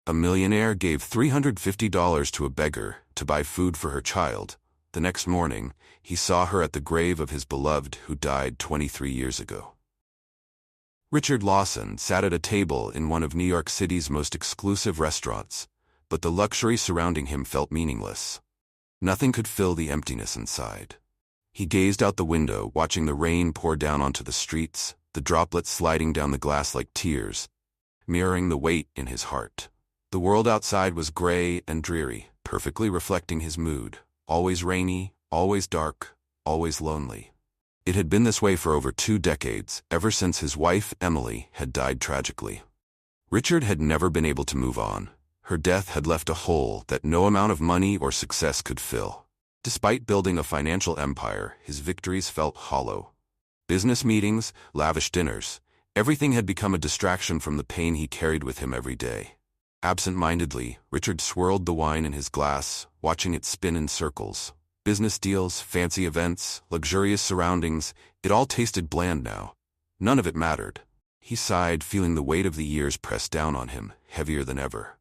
A millionaire gave $350 to a beggar to buy food for her child. The next morning, he saw her at the grave of his beloved who died 23 years ago. Richard Lawson sat at a table in one of New York City's most exclusive restaurants, but the luxury surrounding him felt meaningless. Nothing could fill the emptiness inside. He gazed out the window, watching the rain pour down onto the streets, the droplets sliding down the glass like tears, mirroring the weight in his heart. The world outside was gray and dreary, perfectly reflecting his mood. Always rainy, always dark, always lonely. It had been this way for over 2 decades, ever since his wife, Emily, had died tragically. Richard had never been able to move on. Her death had left a hole that no amount of money or success could fill. Despite building a financial empire, his victories felt hollow. Business meetings, lavish dinners, everything had become a distraction from the pain he carried with him every day. Absent-mindedly, Richard swirled the wine in his glass, watching it spin in circles. Business deals, fancy events, luxurious surroundings, it all tasted bland now. None of it mattered. He sighed, feeling the weight of the years press down on him, heavier than ever.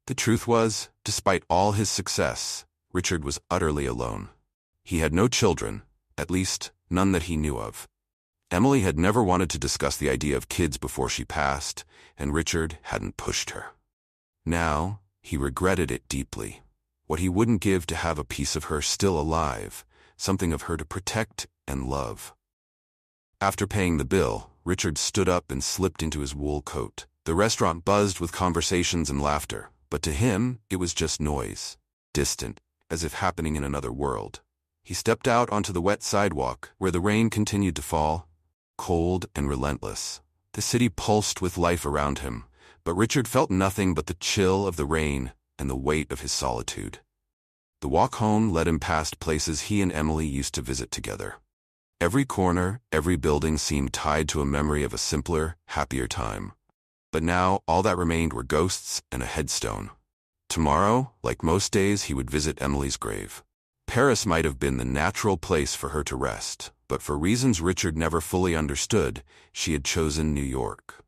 The truth was, despite all his success, Richard was utterly alone. He had no children, at least, none that he knew of. Emily had never wanted to discuss the idea of kids before she passed, and Richard hadn't pushed her. Now, he regretted it deeply. What he wouldn't give to have a piece of her still alive, something of her to protect and love. After paying the bill, Richard stood up and slipped into his wool coat. The restaurant buzzed with conversations and laughter, but to him, it was just noise, distant, as if happening in another world. He stepped out onto the wet sidewalk, where the rain continued to fall, cold and relentless. The city pulsed with life around him, but Richard felt nothing but the chill of the rain and the weight of his solitude. The walk home led him past places he and Emily used to visit together. Every corner, every building seemed tied to a memory of a simpler, happier time. But now, all that remained were ghosts and a headstone. Tomorrow, like most days, he would visit Emily's grave. Paris might have been the natural place for her to rest, but for reasons Richard never fully understood, she had chosen New York.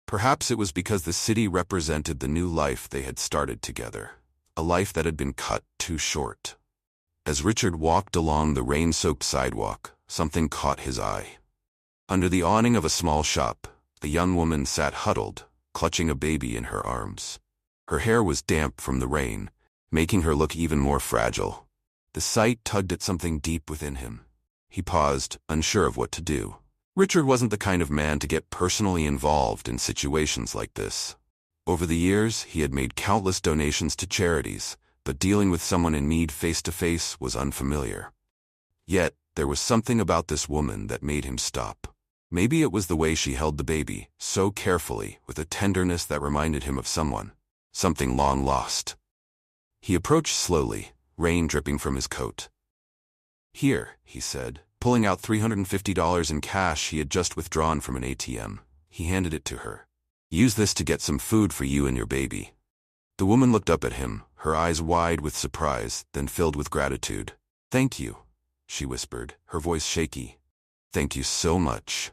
Perhaps it was because the city represented the new life they had started together, a life that had been cut too short. As Richard walked along the rain-soaked sidewalk, something caught his eye. Under the awning of a small shop, a young woman sat huddled, clutching a baby in her arms. Her hair was damp from the rain, making her look even more fragile. The sight tugged at something deep within him. He paused, unsure of what to do. Richard wasn't the kind of man to get personally involved in situations like this. Over the years, he had made countless donations to charities, but dealing with someone in need face-to-face was unfamiliar. Yet, there was something about this woman that made him stop. Maybe it was the way she held the baby, so carefully, with a tenderness that reminded him of something long lost. He approached slowly, rain dripping from his coat. "Here," he said, pulling out $350 in cash he had just withdrawn from an ATM. He handed it to her. "Use this to get some food for you and your baby." The woman looked up at him, her eyes wide with surprise, then filled with gratitude. "Thank you," she whispered, her voice shaky. "Thank you so much."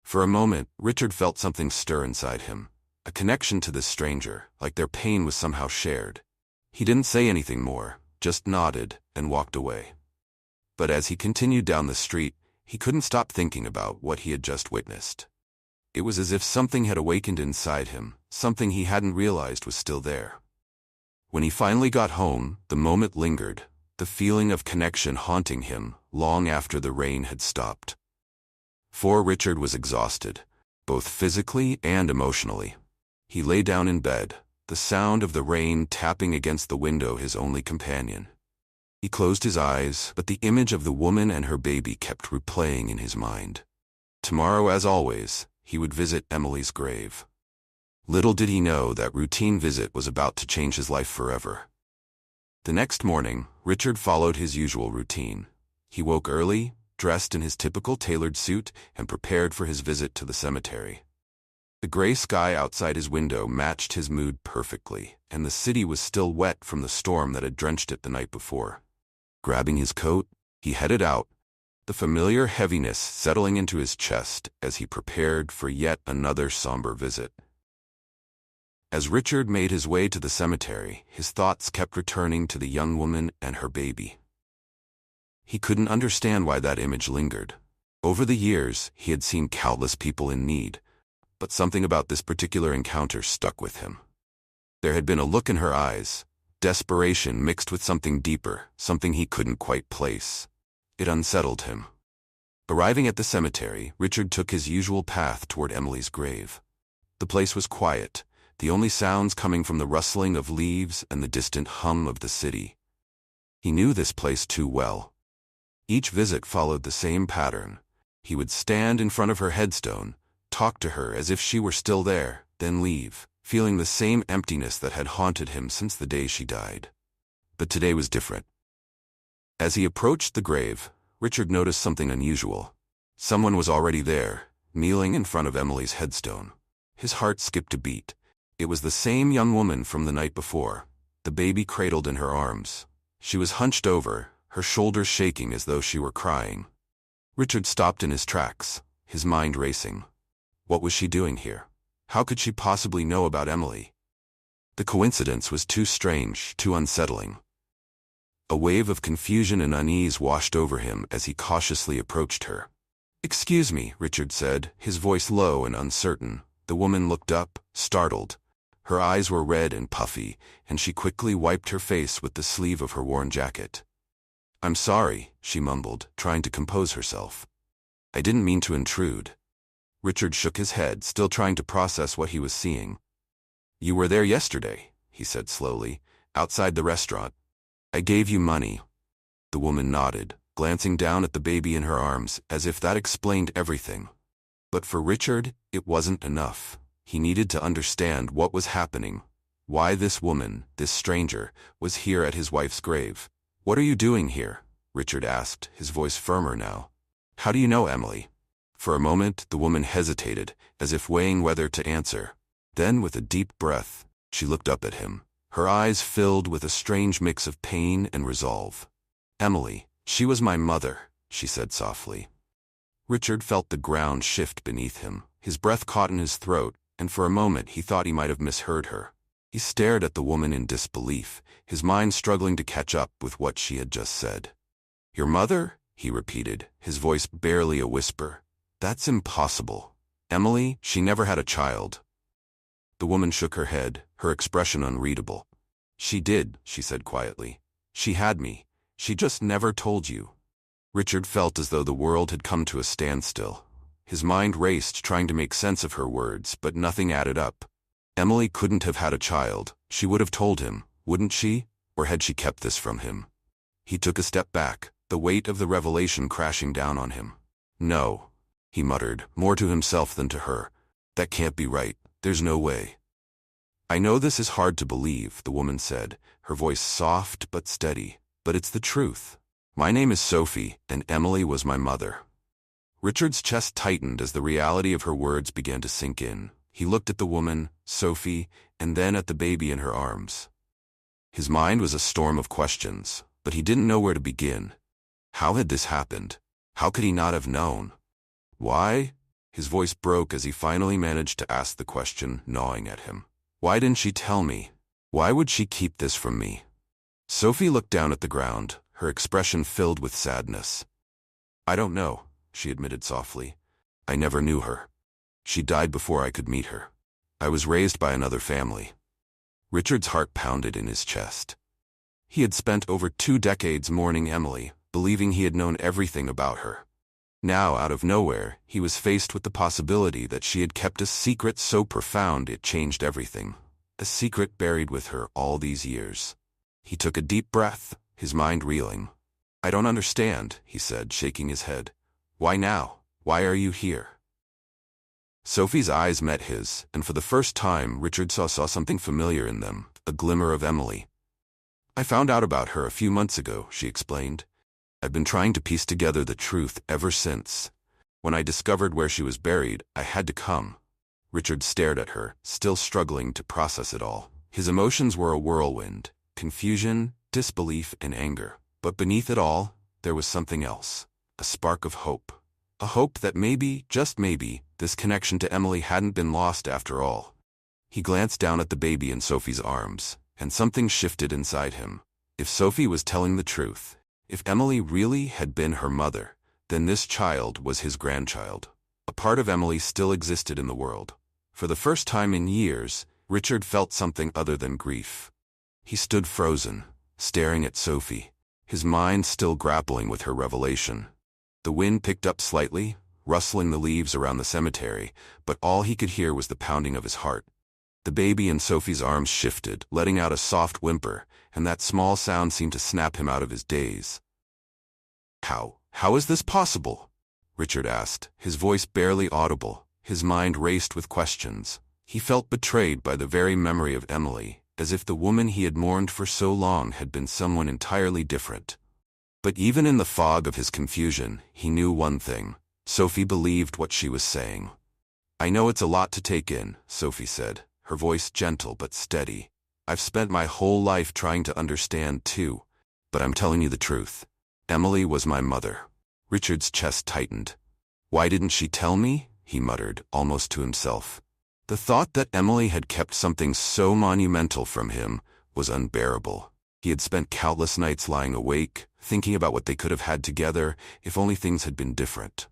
For a moment, Richard felt something stir inside him, a connection to this stranger, like their pain was somehow shared. He didn't say anything more, just nodded and walked away. But as he continued down the street, he couldn't stop thinking about what he had just witnessed. It was as if something had awakened inside him, something he hadn't realized was still there. When he finally got home, the moment lingered, the feeling of connection haunting him long after the rain had stopped. For Richard was exhausted, both physically and emotionally. He lay down in bed, the sound of the rain tapping against the window his only companion. He closed his eyes, but the image of the woman and her baby kept replaying in his mind. Tomorrow, as always, he would visit Emily's grave. Little did he know that routine visit was about to change his life forever. The next morning, Richard followed his usual routine. He woke early, dressed in his typical tailored suit, and prepared for his visit to the cemetery. The gray sky outside his window matched his mood perfectly, and the city was still wet from the storm that had drenched it the night before. Grabbing his coat, he headed out, the familiar heaviness settling into his chest as he prepared for yet another somber visit. As Richard made his way to the cemetery, his thoughts kept returning to the young woman and her baby. He couldn't understand why that image lingered. Over the years, he had seen countless people in need, but something about this particular encounter stuck with him. There had been a look in her eyes, desperation mixed with something deeper, something he couldn't quite place. It unsettled him. Arriving at the cemetery, Richard took his usual path toward Emily's grave. The place was quiet, the only sounds coming from the rustling of leaves and the distant hum of the city. He knew this place too well. Each visit followed the same pattern. He would stand in front of her headstone, talk to her as if she were still there, then leave, feeling the same emptiness that had haunted him since the day she died. But today was different. As he approached the grave, Richard noticed something unusual. Someone was already there, kneeling in front of Emily's headstone. His heart skipped a beat. It was the same young woman from the night before, the baby cradled in her arms. She was hunched over, her shoulders shaking as though she were crying. Richard stopped in his tracks, his mind racing. What was she doing here? How could she possibly know about Emily? The coincidence was too strange, too unsettling. A wave of confusion and unease washed over him as he cautiously approached her. "Excuse me," Richard said, his voice low and uncertain. The woman looked up, startled. Her eyes were red and puffy, and she quickly wiped her face with the sleeve of her worn jacket. "I'm sorry," she mumbled, trying to compose herself. "I didn't mean to intrude." Richard shook his head, still trying to process what he was seeing. "You were there yesterday," he said slowly, "outside the restaurant. I gave you money." The woman nodded, glancing down at the baby in her arms, as if that explained everything. But for Richard, it wasn't enough. He needed to understand what was happening, why this woman, this stranger, was here at his wife's grave. "What are you doing here?" Richard asked, his voice firmer now. "How do you know Emily?" For a moment, the woman hesitated, as if weighing whether to answer. Then, with a deep breath, she looked up at him, her eyes filled with a strange mix of pain and resolve. "Emily, she was my mother," she said softly. Richard felt the ground shift beneath him. His breath caught in his throat, and for a moment he thought he might have misheard her. He stared at the woman in disbelief, his mind struggling to catch up with what she had just said. "Your mother?" he repeated, his voice barely a whisper. "That's impossible. Emily, she never had a child." The woman shook her head, her expression unreadable. "She did," she said quietly. "She had me. She just never told you." Richard felt as though the world had come to a standstill. His mind raced, trying to make sense of her words, but nothing added up. Emily couldn't have had a child. She would have told him, wouldn't she? Or had she kept this from him? He took a step back, the weight of the revelation crashing down on him. "No," he muttered, more to himself than to her. "That can't be right. There's no way." "I know this is hard to believe," the woman said, her voice soft but steady, "but it's the truth. My name is Sophie, and Emily was my mother." Richard's chest tightened as the reality of her words began to sink in. He looked at the woman, Sophie, and then at the baby in her arms. His mind was a storm of questions, but he didn't know where to begin. How had this happened? How could he not have known? Why? His voice broke as he finally managed to ask the question, gnawing at him. "Why didn't she tell me? Why would she keep this from me?" Sophie looked down at the ground, her expression filled with sadness. "I don't know," she admitted softly. "I never knew her. She died before I could meet her. I was raised by another family." Richard's heart pounded in his chest. He had spent over 2 decades mourning Emily, believing he had known everything about her. Now, out of nowhere, he was faced with the possibility that she had kept a secret so profound it changed everything. A secret buried with her all these years. He took a deep breath, his mind reeling. "I don't understand," he said, shaking his head. "Why now? Why are you here?" Sophie's eyes met his, and for the first time Richard saw something familiar in them, a glimmer of Emily. "I found out about her a few months ago," she explained. "I've been trying to piece together the truth ever since. When I discovered where she was buried, I had to come." Richard stared at her, still struggling to process it all. His emotions were a whirlwind, confusion, disbelief, and anger. But beneath it all, there was something else, a spark of hope. A hope that maybe, just maybe, this connection to Emily hadn't been lost after all. He glanced down at the baby in Sophie's arms, and something shifted inside him. If Sophie was telling the truth, if Emily really had been her mother, then this child was his grandchild. A part of Emily still existed in the world. For the first time in years, Richard felt something other than grief. He stood frozen, staring at Sophie, his mind still grappling with her revelation. The wind picked up slightly, rustling the leaves around the cemetery, but all he could hear was the pounding of his heart. The baby in Sophie's arms shifted, letting out a soft whimper, and that small sound seemed to snap him out of his daze. How is this possible?" Richard asked, his voice barely audible. His mind raced with questions. He felt betrayed by the very memory of Emily, as if the woman he had mourned for so long had been someone entirely different. But even in the fog of his confusion, he knew one thing. Sophie believed what she was saying. "I know it's a lot to take in," Sophie said, her voice gentle but steady. "I've spent my whole life trying to understand too, but I'm telling you the truth. Emily was my mother." Richard's chest tightened. "Why didn't she tell me?" he muttered, almost to himself. The thought that Emily had kept something so monumental from him was unbearable. He had spent countless nights lying awake, thinking about what they could have had together if only things had been different.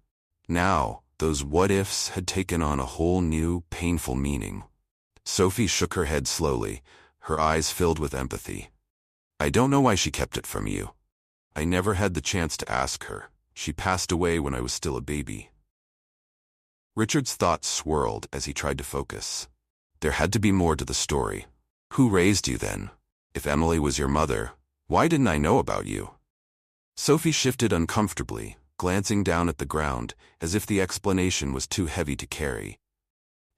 Now, those what-ifs had taken on a whole new, painful meaning. Sophie shook her head slowly, her eyes filled with empathy. "I don't know why she kept it from you. I never had the chance to ask her. She passed away when I was still a baby." Richard's thoughts swirled as he tried to focus. There had to be more to the story. Who raised you then? If Emily was your mother, why didn't I know about you? Sophie shifted uncomfortably, glancing down at the ground, as if the explanation was too heavy to carry.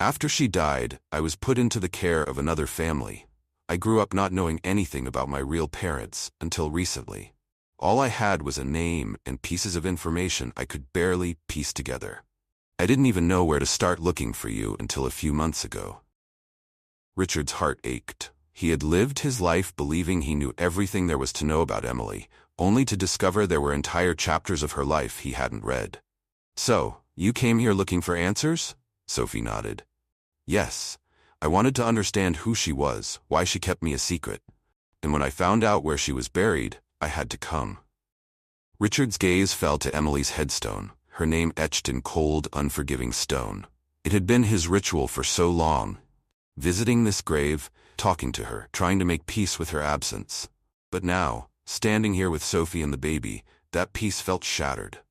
"After she died, I was put into the care of another family. I grew up not knowing anything about my real parents until recently. All I had was a name and pieces of information I could barely piece together. I didn't even know where to start looking for you until a few months ago." Richard's heart ached. He had lived his life believing he knew everything there was to know about Emily, only to discover there were entire chapters of her life he hadn't read. "So, you came here looking for answers?" Sophie nodded. "Yes. I wanted to understand who she was, why she kept me a secret. And when I found out where she was buried, I had to come." Richard's gaze fell to Emily's headstone, her name etched in cold, unforgiving stone. It had been his ritual for so long, visiting this grave, talking to her, trying to make peace with her absence. But now, standing here with Sophie and the baby, that peace felt shattered.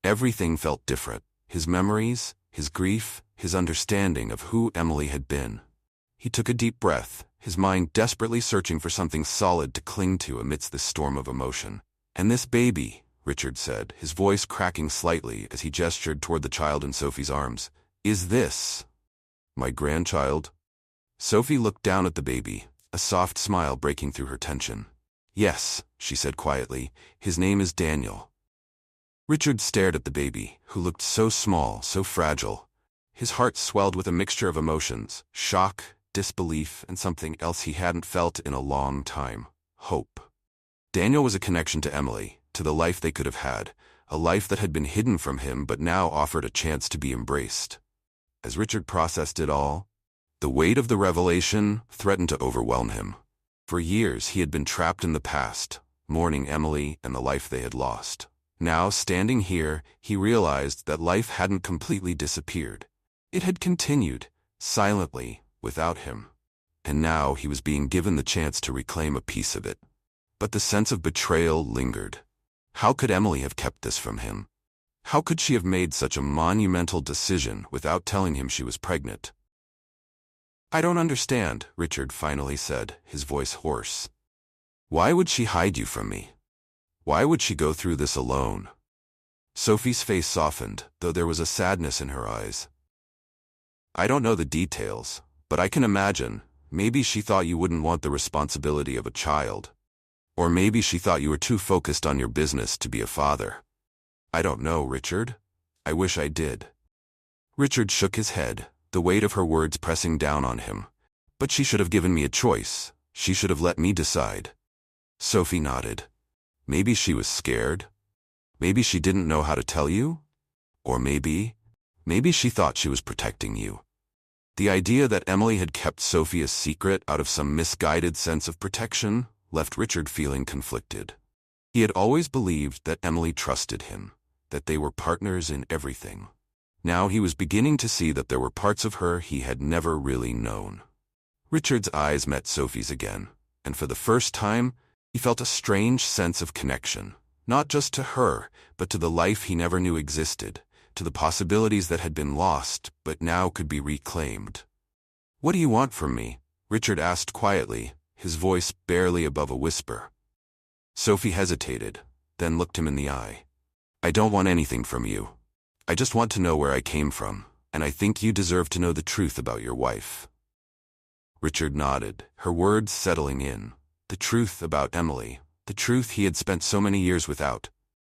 Everything felt different. His memories, his grief, his understanding of who Emily had been. He took a deep breath, his mind desperately searching for something solid to cling to amidst this storm of emotion. "And this baby," Richard said, his voice cracking slightly as he gestured toward the child in Sophie's arms, "is this my grandchild?" Sophie looked down at the baby, a soft smile breaking through her tension. "Yes," she said quietly, "his name is Daniel." Richard stared at the baby, who looked so small, so fragile. His heart swelled with a mixture of emotions, shock, disbelief, and something else he hadn't felt in a long time, hope. Daniel was a connection to Emily, to the life they could have had, a life that had been hidden from him but now offered a chance to be embraced. As Richard processed it all, the weight of the revelation threatened to overwhelm him. For years he had been trapped in the past, mourning Emily and the life they had lost. Now, standing here, he realized that life hadn't completely disappeared. It had continued, silently, without him. And now he was being given the chance to reclaim a piece of it. But the sense of betrayal lingered. How could Emily have kept this from him? How could she have made such a monumental decision without telling him she was pregnant? "I don't understand," Richard finally said, his voice hoarse. "Why would she hide you from me? Why would she go through this alone?" Sophie's face softened, though there was a sadness in her eyes. "I don't know the details, but I can imagine. Maybe she thought you wouldn't want the responsibility of a child. Or maybe she thought you were too focused on your business to be a father. I don't know, Richard. I wish I did." Richard shook his head, the weight of her words pressing down on him. "But she should have given me a choice. She should have let me decide." Sophie nodded. "Maybe she was scared. Maybe she didn't know how to tell you. Or maybe she thought she was protecting you." The idea that Emily had kept Sophia's secret out of some misguided sense of protection left Richard feeling conflicted. He had always believed that Emily trusted him, that they were partners in everything. Now he was beginning to see that there were parts of her he had never really known. Richard's eyes met Sophie's again, and for the first time, he felt a strange sense of connection, not just to her, but to the life he never knew existed, to the possibilities that had been lost but now could be reclaimed. "What do you want from me?" Richard asked quietly, his voice barely above a whisper. Sophie hesitated, then looked him in the eye. "I don't want anything from you. I just want to know where I came from, and I think you deserve to know the truth about your wife." Richard nodded, her words settling in. The truth about Emily, the truth he had spent so many years without.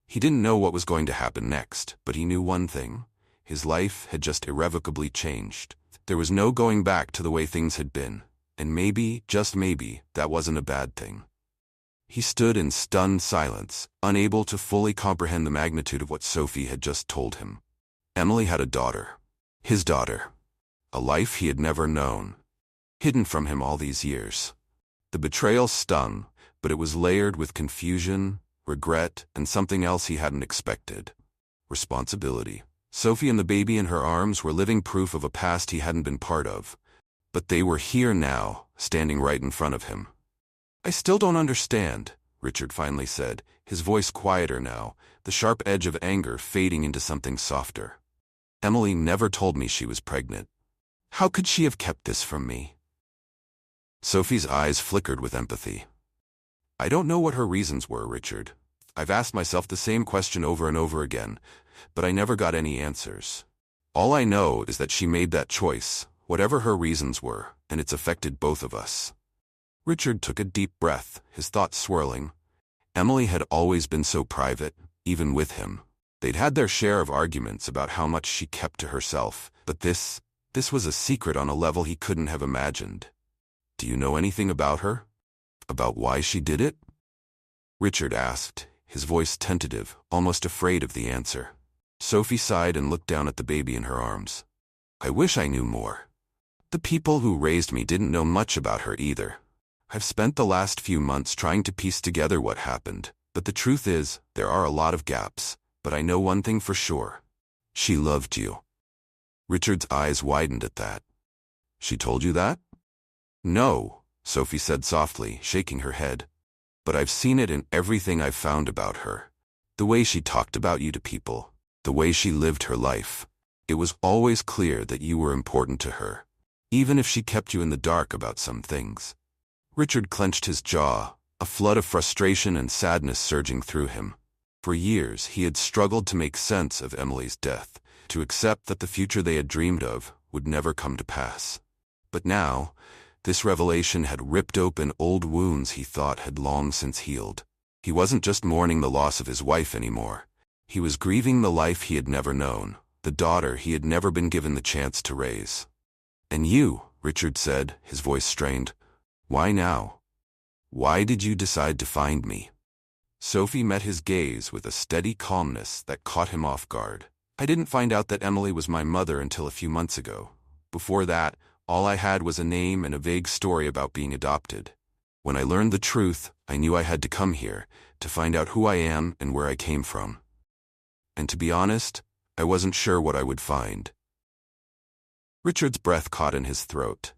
He didn't know what was going to happen next, but he knew one thing. His life had just irrevocably changed. There was no going back to the way things had been, and maybe, just maybe, that wasn't a bad thing. He stood in stunned silence, unable to fully comprehend the magnitude of what Sophie had just told him. Emily had a daughter. His daughter. A life he had never known. Hidden from him all these years. The betrayal stung, but it was layered with confusion, regret, and something else he hadn't expected. Responsibility. Sophie and the baby in her arms were living proof of a past he hadn't been part of. But they were here now, standing right in front of him. "I still don't understand," Richard finally said, his voice quieter now, the sharp edge of anger fading into something softer. "Emily never told me she was pregnant. How could she have kept this from me?" Sophie's eyes flickered with empathy. "I don't know what her reasons were, Richard. I've asked myself the same question over and over again, but I never got any answers. All I know is that she made that choice, whatever her reasons were, and it's affected both of us." Richard took a deep breath, his thoughts swirling. Emily had always been so private, even with him. They'd had their share of arguments about how much she kept to herself, but this was a secret on a level he couldn't have imagined. "Do you know anything about her? About why she did it?" Richard asked, his voice tentative, almost afraid of the answer. Sophie sighed and looked down at the baby in her arms. "I wish I knew more. The people who raised me didn't know much about her either. I've spent the last few months trying to piece together what happened, but the truth is, there are a lot of gaps. But I know one thing for sure. She loved you." Richard's eyes widened at that. "She told you that?" "No," Sophie said softly, shaking her head. "But I've seen it in everything I've found about her. The way she talked about you to people, the way she lived her life. It was always clear that you were important to her, even if she kept you in the dark about some things." Richard clenched his jaw, a flood of frustration and sadness surging through him. For years, he had struggled to make sense of Emily's death, to accept that the future they had dreamed of would never come to pass. But now, this revelation had ripped open old wounds he thought had long since healed. He wasn't just mourning the loss of his wife anymore. He was grieving the life he had never known, the daughter he had never been given the chance to raise. "And you," Richard said, his voice strained. "Why now? Why did you decide to find me?" Sophie met his gaze with a steady calmness that caught him off guard. "I didn't find out that Emily was my mother until a few months ago. Before that, all I had was a name and a vague story about being adopted. When I learned the truth, I knew I had to come here, to find out who I am and where I came from. And to be honest, I wasn't sure what I would find." Richard's breath caught in his throat.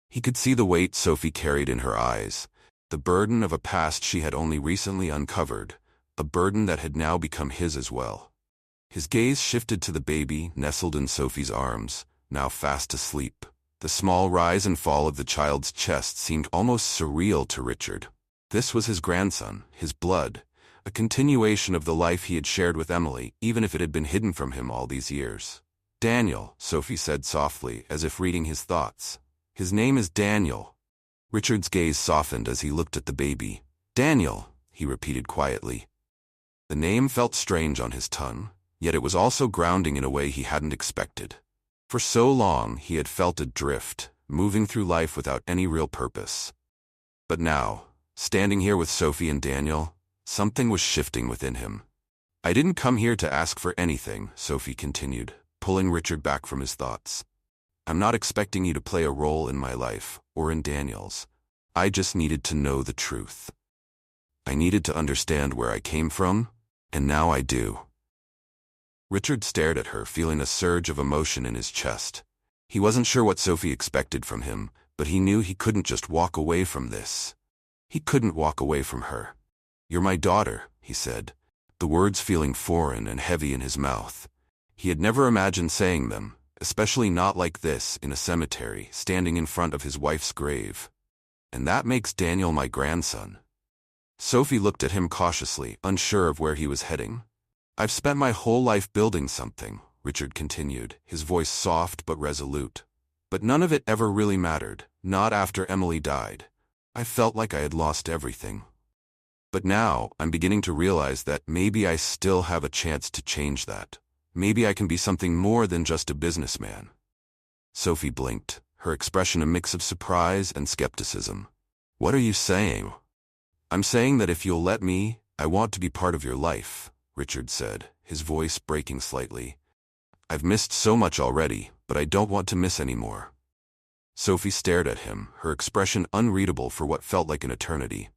He could see the weight Sophie carried in her eyes, the burden of a past she had only recently uncovered, a burden that had now become his as well. His gaze shifted to the baby nestled in Sophie's arms, now fast asleep. The small rise and fall of the child's chest seemed almost surreal to Richard. This was his grandson, his blood, a continuation of the life he had shared with Emily, even if it had been hidden from him all these years. "Daniel," Sophie said softly, as if reading his thoughts. "His name is Daniel." Richard's gaze softened as he looked at the baby. "Daniel," he repeated quietly. The name felt strange on his tongue, yet it was also grounding in a way he hadn't expected. For so long he had felt adrift, moving through life without any real purpose. But now, standing here with Sophie and Daniel, something was shifting within him. "I didn't come here to ask for anything," Sophie continued, pulling Richard back from his thoughts. I'm not expecting you to play a role in my life, or in Daniel's. I just needed to know the truth. I needed to understand where I came from, and now I do." Richard stared at her, feeling a surge of emotion in his chest. He wasn't sure what Sophie expected from him, but he knew he couldn't just walk away from this. He couldn't walk away from her. "You're my daughter," he said, the words feeling foreign and heavy in his mouth. He had never imagined saying them, especially not like this, in a cemetery, standing in front of his wife's grave. "And that makes Daniel my grandson." Sophie looked at him cautiously, unsure of where he was heading. "I've spent my whole life building something," Richard continued, his voice soft but resolute. "But none of it ever really mattered, not after Emily died. I felt like I had lost everything. But now, I'm beginning to realize that maybe I still have a chance to change that. Maybe I can be something more than just a businessman." Sophie blinked, her expression a mix of surprise and skepticism. "What are you saying?" "I'm saying that if you'll let me, I want to be part of your life," Richard said, his voice breaking slightly. "I've missed so much already, but I don't want to miss any more." Sophie stared at him, her expression unreadable for what felt like an eternity.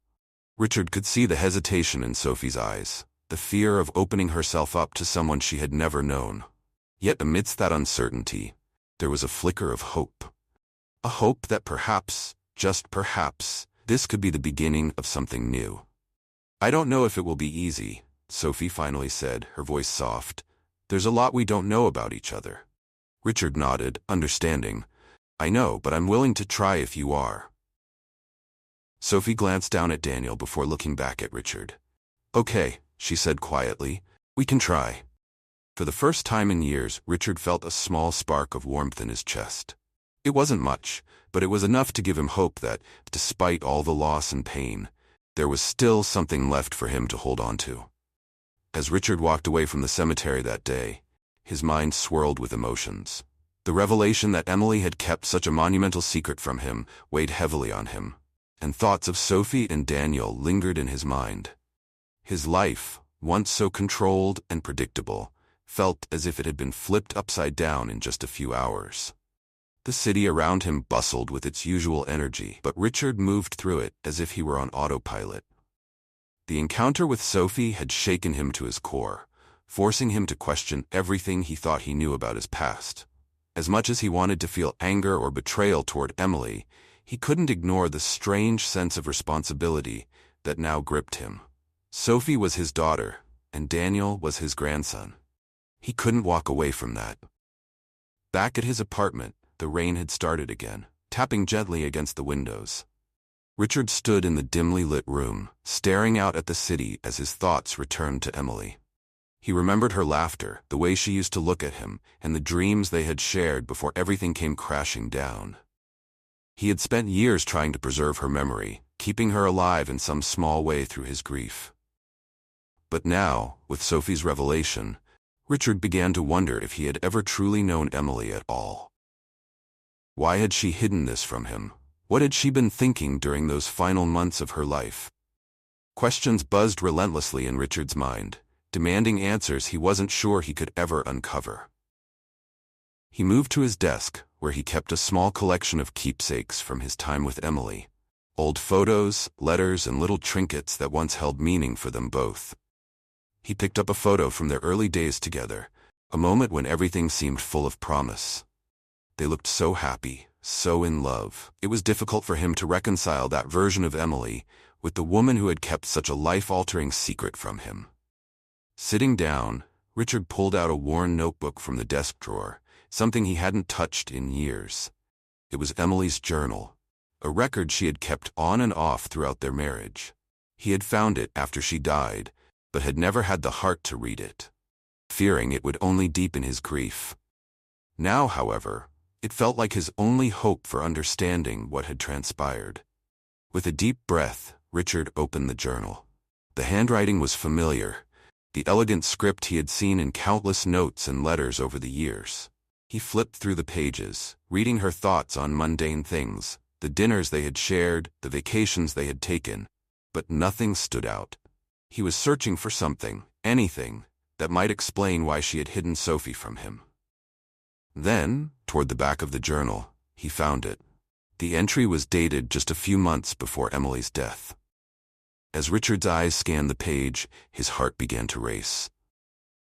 Richard could see the hesitation in Sophie's eyes, the fear of opening herself up to someone she had never known. Yet amidst that uncertainty, there was a flicker of hope. A hope that perhaps, just perhaps, this could be the beginning of something new. "I don't know if it will be easy," Sophie finally said, her voice soft. "There's a lot we don't know about each other." Richard nodded, understanding. "I know, but I'm willing to try if you are." Sophie glanced down at Daniel before looking back at Richard. "Okay," she said quietly, "we can try." For the first time in years, Richard felt a small spark of warmth in his chest. It wasn't much, but it was enough to give him hope that, despite all the loss and pain, there was still something left for him to hold on to. As Richard walked away from the cemetery that day, his mind swirled with emotions. The revelation that Emily had kept such a monumental secret from him weighed heavily on him, and thoughts of Sophie and Daniel lingered in his mind. His life, once so controlled and predictable, felt as if it had been flipped upside down in just a few hours. The city around him bustled with its usual energy, but Richard moved through it as if he were on autopilot. The encounter with Sophie had shaken him to his core, forcing him to question everything he thought he knew about his past. As much as he wanted to feel anger or betrayal toward Emily, he couldn't ignore the strange sense of responsibility that now gripped him. Sophie was his daughter, and Daniel was his grandson. He couldn't walk away from that. Back at his apartment, the rain had started again, tapping gently against the windows. Richard stood in the dimly lit room, staring out at the city as his thoughts returned to Emily. He remembered her laughter, the way she used to look at him, and the dreams they had shared before everything came crashing down. He had spent years trying to preserve her memory, keeping her alive in some small way through his grief. But now, with Sophie's revelation, Richard began to wonder if he had ever truly known Emily at all. Why had she hidden this from him? What had she been thinking during those final months of her life? Questions buzzed relentlessly in Richard's mind, demanding answers he wasn't sure he could ever uncover. He moved to his desk, where he kept a small collection of keepsakes from his time with Emily. Old photos, letters, and little trinkets that once held meaning for them both. He picked up a photo from their early days together, a moment when everything seemed full of promise. They looked so happy, so in love. It was difficult for him to reconcile that version of Emily with the woman who had kept such a life-altering secret from him. Sitting down, Richard pulled out a worn notebook from the desk drawer, something he hadn't touched in years. It was Emily's journal, a record she had kept on and off throughout their marriage. He had found it after she died, but had never had the heart to read it, fearing it would only deepen his grief. Now, however, it felt like his only hope for understanding what had transpired. With a deep breath, Richard opened the journal. The handwriting was familiar, the elegant script he had seen in countless notes and letters over the years. He flipped through the pages, reading her thoughts on mundane things, the dinners they had shared, the vacations they had taken, but nothing stood out. He was searching for something, anything, that might explain why she had hidden Sophie from him. Then, toward the back of the journal, he found it. The entry was dated just a few months before Emily's death. As Richard's eyes scanned the page, his heart began to race.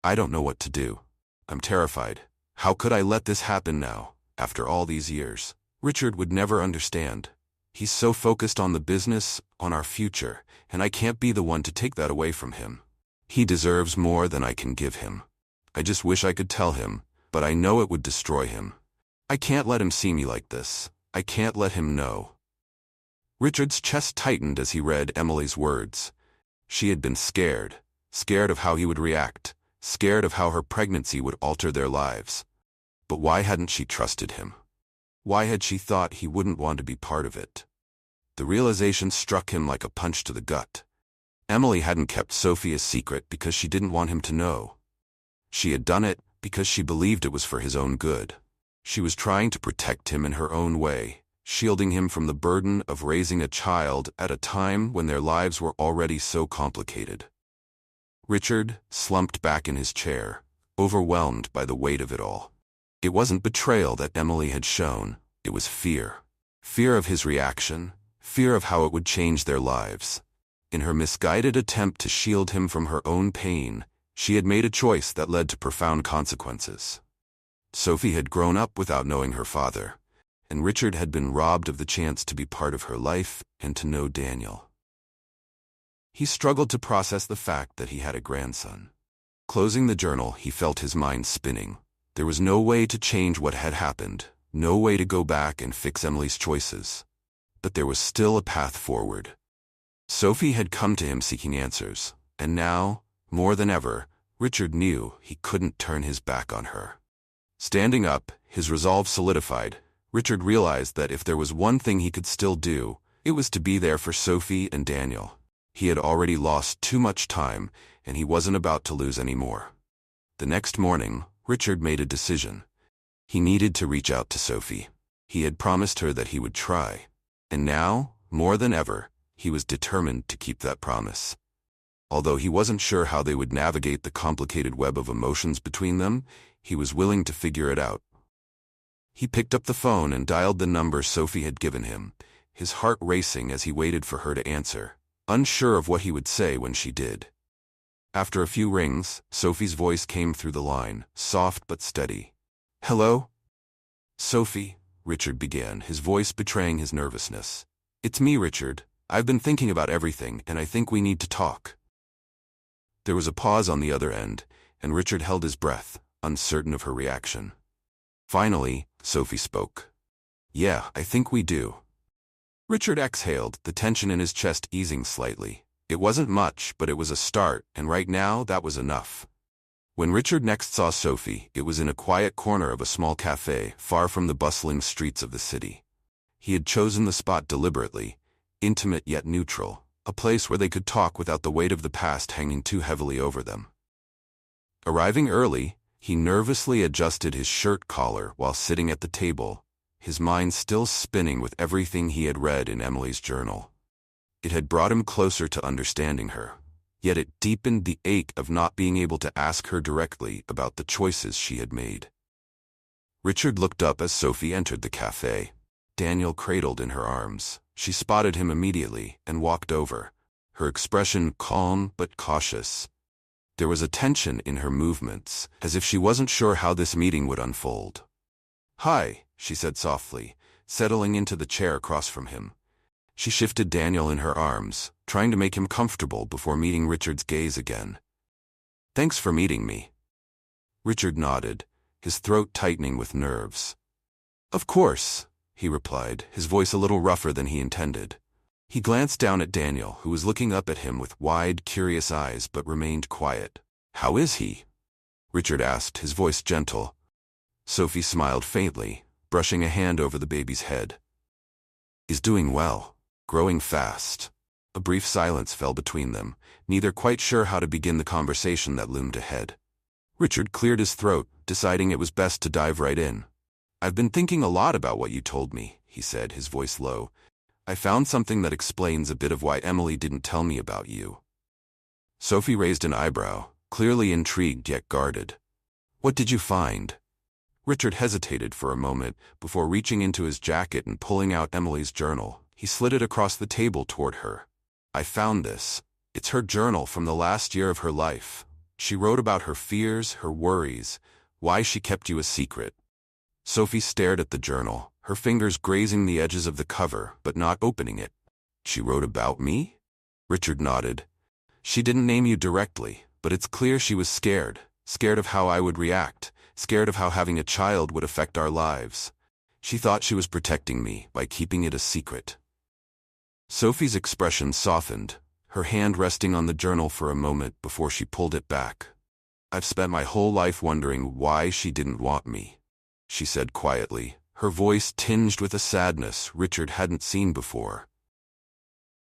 "I don't know what to do. I'm terrified. How could I let this happen now, after all these years?" Richard would never understand. He's so focused on the business, on our future, and I can't be the one to take that away from him. He deserves more than I can give him. I just wish I could tell him, but I know it would destroy him. I can't let him see me like this. I can't let him know. Richard's chest tightened as he read Emily's words. She had been scared of how he would react, scared of how her pregnancy would alter their lives. But why hadn't she trusted him? Why had she thought he wouldn't want to be part of it? The realization struck him like a punch to the gut. Emily hadn't kept Sophie a secret because she didn't want him to know. She had done it because she believed it was for his own good. She was trying to protect him in her own way, shielding him from the burden of raising a child at a time when their lives were already so complicated. Richard slumped back in his chair, overwhelmed by the weight of it all. It wasn't betrayal that Emily had shown, it was fear. Fear of his reaction, fear of how it would change their lives. In her misguided attempt to shield him from her own pain, she had made a choice that led to profound consequences. Sophie had grown up without knowing her father, and Richard had been robbed of the chance to be part of her life and to know Daniel. He struggled to process the fact that he had a grandson. Closing the journal, he felt his mind spinning. There was no way to change what had happened, no way to go back and fix Emily's choices. But there was still a path forward. Sophie had come to him seeking answers, and now, more than ever, Richard knew he couldn't turn his back on her. Standing up, his resolve solidified, Richard realized that if there was one thing he could still do, it was to be there for Sophie and Daniel. He had already lost too much time, and he wasn't about to lose any more. The next morning, Richard made a decision. He needed to reach out to Sophie. He had promised her that he would try. And now, more than ever, he was determined to keep that promise. Although he wasn't sure how they would navigate the complicated web of emotions between them, he was willing to figure it out. He picked up the phone and dialed the number Sophie had given him, his heart racing as he waited for her to answer, unsure of what he would say when she did. After a few rings, Sophie's voice came through the line, soft but steady. "Hello?" "Sophie," Richard began, his voice betraying his nervousness. "It's me, Richard. I've been thinking about everything, and I think we need to talk." There was a pause on the other end, and Richard held his breath, uncertain of her reaction. Finally, Sophie spoke. "Yeah, I think we do." Richard exhaled, the tension in his chest easing slightly. It wasn't much, but it was a start, and right now that was enough. When Richard next saw Sophie, it was in a quiet corner of a small cafe, far from the bustling streets of the city. He had chosen the spot deliberately, intimate yet neutral, a place where they could talk without the weight of the past hanging too heavily over them. Arriving early, he nervously adjusted his shirt collar while sitting at the table, his mind still spinning with everything he had read in Emily's journal. It had brought him closer to understanding her, yet it deepened the ache of not being able to ask her directly about the choices she had made. Richard looked up as Sophie entered the cafe. Daniel cradled in her arms. She spotted him immediately and walked over, her expression calm but cautious. There was a tension in her movements, as if she wasn't sure how this meeting would unfold. "Hi," she said softly, settling into the chair across from him. She shifted Daniel in her arms, trying to make him comfortable before meeting Richard's gaze again. "Thanks for meeting me." Richard nodded, his throat tightening with nerves. "Of course," he replied, his voice a little rougher than he intended. He glanced down at Daniel, who was looking up at him with wide, curious eyes but remained quiet. "How is he?" Richard asked, his voice gentle. Sophie smiled faintly, brushing a hand over the baby's head. "He's doing well. Growing fast." A brief silence fell between them, neither quite sure how to begin the conversation that loomed ahead. Richard cleared his throat, deciding it was best to dive right in. "I've been thinking a lot about what you told me," he said, his voice low. "I found something that explains a bit of why Emily didn't tell me about you." Sophie raised an eyebrow, clearly intrigued yet guarded. "What did you find?" Richard hesitated for a moment before reaching into his jacket and pulling out Emily's journal. He slid it across the table toward her. "I found this. It's her journal from the last year of her life. She wrote about her fears, her worries, why she kept you a secret." Sophie stared at the journal, her fingers grazing the edges of the cover, but not opening it. "She wrote about me?" Richard nodded. "She didn't name you directly, but it's clear she was scared. Scared of how I would react. Scared of how having a child would affect our lives. She thought she was protecting me by keeping it a secret." Sophie's expression softened, her hand resting on the journal for a moment before she pulled it back. "I've spent my whole life wondering why she didn't want me," she said quietly, her voice tinged with a sadness Richard hadn't seen before.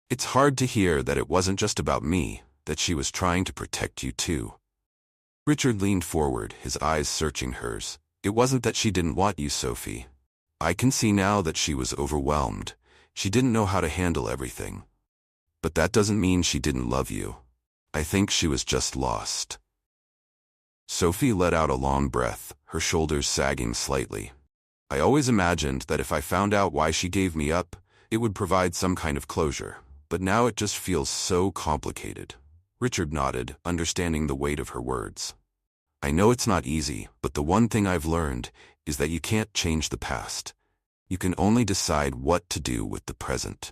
"It's hard to hear that it wasn't just about me, that she was trying to protect you too." Richard leaned forward, his eyes searching hers. "It wasn't that she didn't want you, Sophie. I can see now that she was overwhelmed. She didn't know how to handle everything. But that doesn't mean she didn't love you. I think she was just lost." Sophie let out a long breath, her shoulders sagging slightly. "I always imagined that if I found out why she gave me up, it would provide some kind of closure. But now it just feels so complicated." Richard nodded, understanding the weight of her words. "I know it's not easy, but the one thing I've learned is that you can't change the past. You can only decide what to do with the present."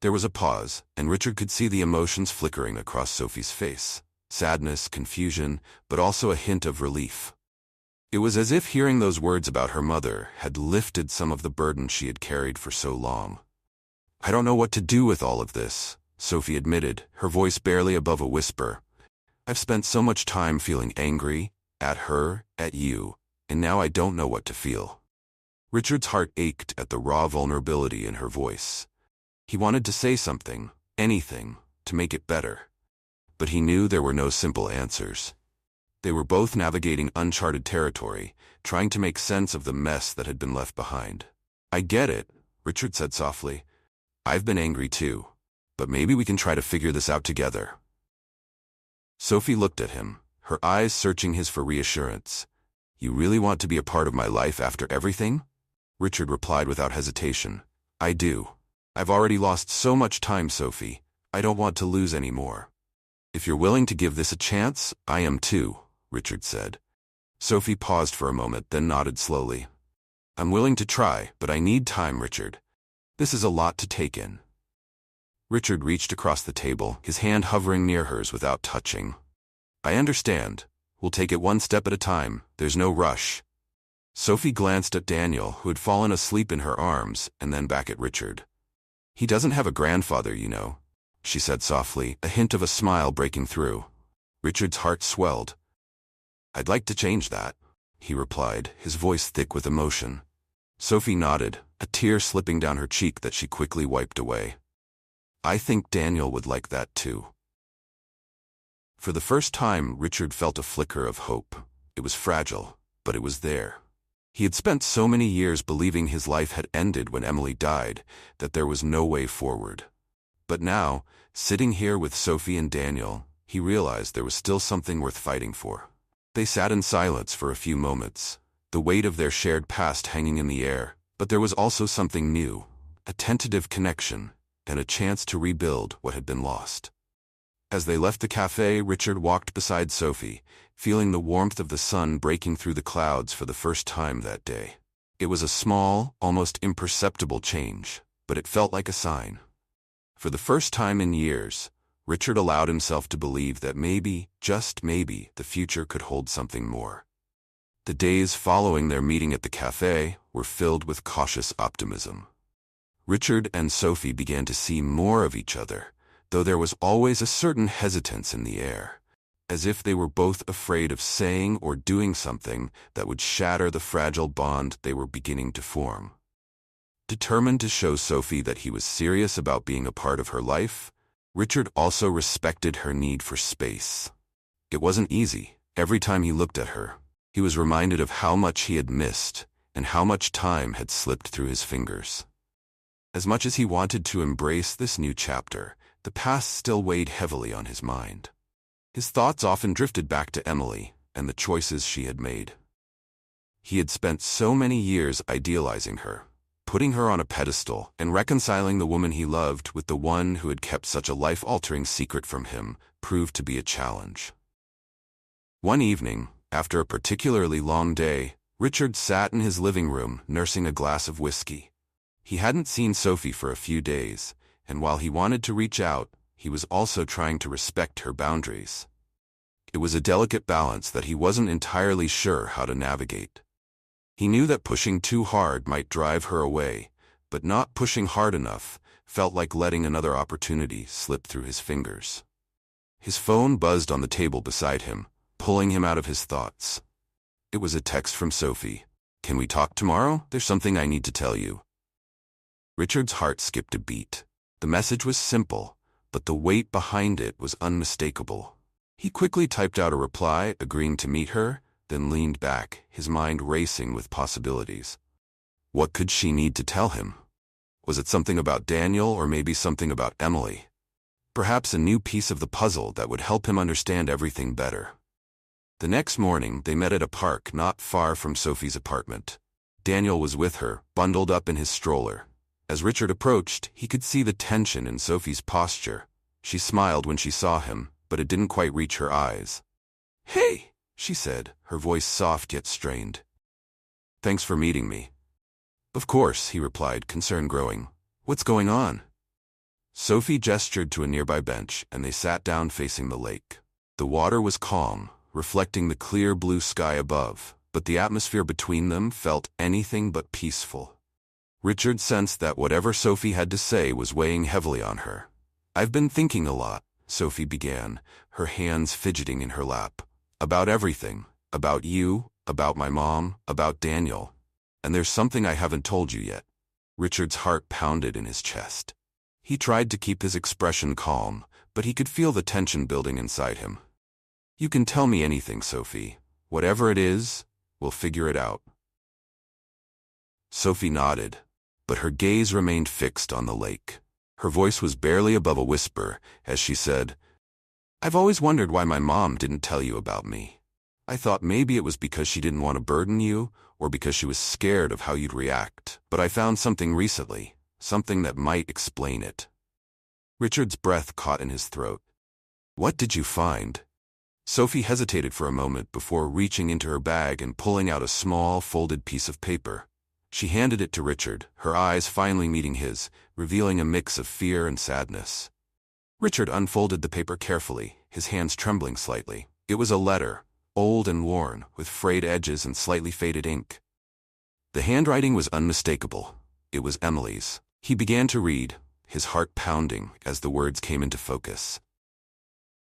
There was a pause, and Richard could see the emotions flickering across Sophie's face. Sadness, confusion, but also a hint of relief. It was as if hearing those words about her mother had lifted some of the burden she had carried for so long. "I don't know what to do with all of this," Sophie admitted, her voice barely above a whisper. "I've spent so much time feeling angry, at her, at you, and now I don't know what to feel." Richard's heart ached at the raw vulnerability in her voice. He wanted to say something, anything, to make it better. But he knew there were no simple answers. They were both navigating uncharted territory, trying to make sense of the mess that had been left behind. "I get it," Richard said softly. "I've been angry too. But maybe we can try to figure this out together." Sophie looked at him, her eyes searching his for reassurance. "You really want to be a part of my life after everything?" Richard replied without hesitation. "I do. I've already lost so much time, Sophie. I don't want to lose any more." "If you're willing to give this a chance, I am too," Richard said. Sophie paused for a moment, then nodded slowly. "I'm willing to try, but I need time, Richard. This is a lot to take in." Richard reached across the table, his hand hovering near hers without touching. "I understand. We'll take it one step at a time. There's no rush." Sophie glanced at Daniel, who had fallen asleep in her arms, and then back at Richard. "He doesn't have a grandfather, you know," she said softly, a hint of a smile breaking through. Richard's heart swelled. "I'd like to change that," he replied, his voice thick with emotion. Sophie nodded, a tear slipping down her cheek that she quickly wiped away. "I think Daniel would like that too." For the first time, Richard felt a flicker of hope. It was fragile, but it was there. He had spent so many years believing his life had ended when Emily died, that there was no way forward. But now, sitting here with Sophie and Daniel, he realized there was still something worth fighting for. They sat in silence for a few moments, the weight of their shared past hanging in the air, but there was also something new, a tentative connection, and a chance to rebuild what had been lost. As they left the cafe, Richard walked beside Sophie, feeling the warmth of the sun breaking through the clouds for the first time that day. It was a small, almost imperceptible change, but it felt like a sign. For the first time in years, Richard allowed himself to believe that maybe, just maybe, the future could hold something more. The days following their meeting at the cafe were filled with cautious optimism. Richard and Sophie began to see more of each other, though there was always a certain hesitance in the air, as if they were both afraid of saying or doing something that would shatter the fragile bond they were beginning to form. Determined to show Sophie that he was serious about being a part of her life, Richard also respected her need for space. It wasn't easy. Every time he looked at her, he was reminded of how much he had missed and how much time had slipped through his fingers. As much as he wanted to embrace this new chapter, the past still weighed heavily on his mind. His thoughts often drifted back to Emily and the choices she had made. He had spent so many years idealizing her, putting her on a pedestal and reconciling the woman he loved with the one who had kept such a life-altering secret from him proved to be a challenge. One evening, after a particularly long day, Richard sat in his living room nursing a glass of whiskey. He hadn't seen Sophie for a few days, and while he wanted to reach out, he was also trying to respect her boundaries. It was a delicate balance that he wasn't entirely sure how to navigate. He knew that pushing too hard might drive her away, but not pushing hard enough felt like letting another opportunity slip through his fingers. His phone buzzed on the table beside him, pulling him out of his thoughts. It was a text from Sophie. "Can we talk tomorrow? There's something I need to tell you." Richard's heart skipped a beat. The message was simple, but the weight behind it was unmistakable. He quickly typed out a reply, agreeing to meet her, then leaned back, his mind racing with possibilities. What could she need to tell him? Was it something about Daniel or maybe something about Emily? Perhaps a new piece of the puzzle that would help him understand everything better. The next morning, they met at a park not far from Sophie's apartment. Daniel was with her, bundled up in his stroller. As Richard approached, he could see the tension in Sophie's posture. She smiled when she saw him, but it didn't quite reach her eyes. "Hey," she said, her voice soft yet strained. "Thanks for meeting me." "Of course," he replied, concern growing. "What's going on?" Sophie gestured to a nearby bench, and they sat down facing the lake. The water was calm, reflecting the clear blue sky above, but the atmosphere between them felt anything but peaceful. Richard sensed that whatever Sophie had to say was weighing heavily on her. "I've been thinking a lot," Sophie began, her hands fidgeting in her lap. "About everything. About you, about my mom, about Daniel. And there's something I haven't told you yet." Richard's heart pounded in his chest. He tried to keep his expression calm, but he could feel the tension building inside him. "You can tell me anything, Sophie. Whatever it is, we'll figure it out." Sophie nodded, but her gaze remained fixed on the lake. Her voice was barely above a whisper as she said, "I've always wondered why my mom didn't tell you about me. I thought maybe it was because she didn't want to burden you, or because she was scared of how you'd react. But I found something recently, something that might explain it." Richard's breath caught in his throat. "What did you find?" Sophie hesitated for a moment before reaching into her bag and pulling out a small, folded piece of paper. She handed it to Richard, her eyes finally meeting his, revealing a mix of fear and sadness. Richard unfolded the paper carefully, his hands trembling slightly. It was a letter, old and worn, with frayed edges and slightly faded ink. The handwriting was unmistakable. It was Emily's. He began to read, his heart pounding as the words came into focus.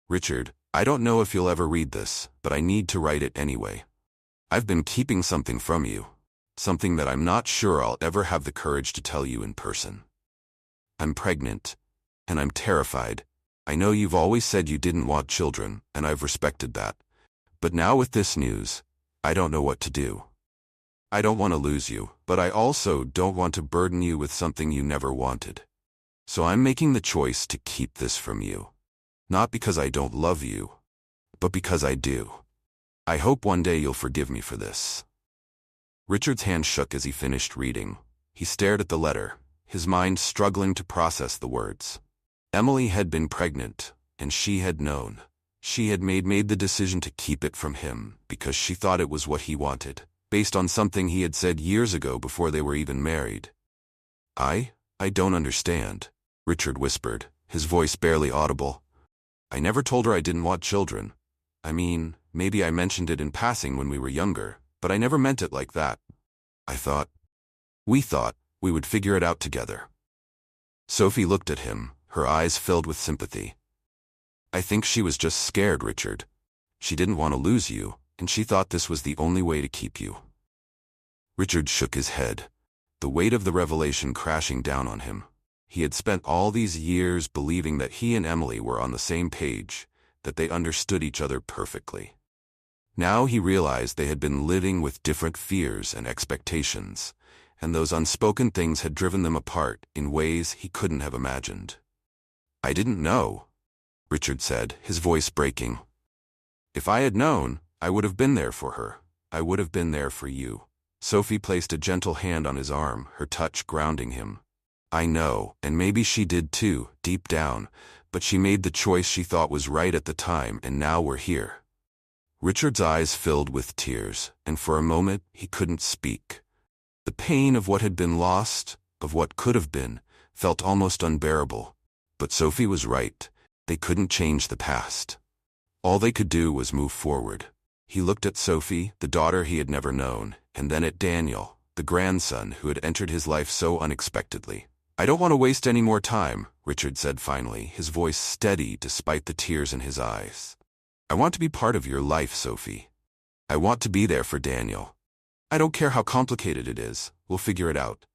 "Richard, I don't know if you'll ever read this, but I need to write it anyway. I've been keeping something from you, something that I'm not sure I'll ever have the courage to tell you in person. I'm pregnant, and I'm terrified. I know you've always said you didn't want children, and I've respected that. But now with this news, I don't know what to do. I don't want to lose you, but I also don't want to burden you with something you never wanted. So I'm making the choice to keep this from you. Not because I don't love you, but because I do. I hope one day you'll forgive me for this." Richard's hand shook as he finished reading. He stared at the letter, his mind struggling to process the words. Emily had been pregnant, and she had known. She had made the decision to keep it from him because she thought it was what he wanted, based on something he had said years ago before they were even married. I don't understand," Richard whispered, his voice barely audible. "I never told her I didn't want children. I mean, maybe I mentioned it in passing when we were younger, but I never meant it like that. We thought we would figure it out together." Sophie looked at him, her eyes filled with sympathy. "I think she was just scared, Richard. She didn't want to lose you, and she thought this was the only way to keep you." Richard shook his head, the weight of the revelation crashing down on him. He had spent all these years believing that he and Emily were on the same page, that they understood each other perfectly. Now he realized they had been living with different fears and expectations, and those unspoken things had driven them apart in ways he couldn't have imagined. "I didn't know," Richard said, his voice breaking. "If I had known, I would have been there for her. I would have been there for you. Sophie placed a gentle hand on his arm, her touch grounding him. I know, and maybe she did too, deep down, but she made the choice she thought was right at the time, and now we're here. Richard's eyes filled with tears, and for a moment he couldn't speak. The pain of what had been lost, of what could have been, felt almost unbearable. But Sophie was right. They couldn't change the past. All they could do was move forward. He looked at Sophie, the daughter he had never known, and then at Daniel, the grandson who had entered his life so unexpectedly. I don't want to waste any more time, Richard said finally, his voice steady despite the tears in his eyes. I want to be part of your life, Sophie. I want to be there for Daniel. I don't care how complicated it is, we'll figure it out.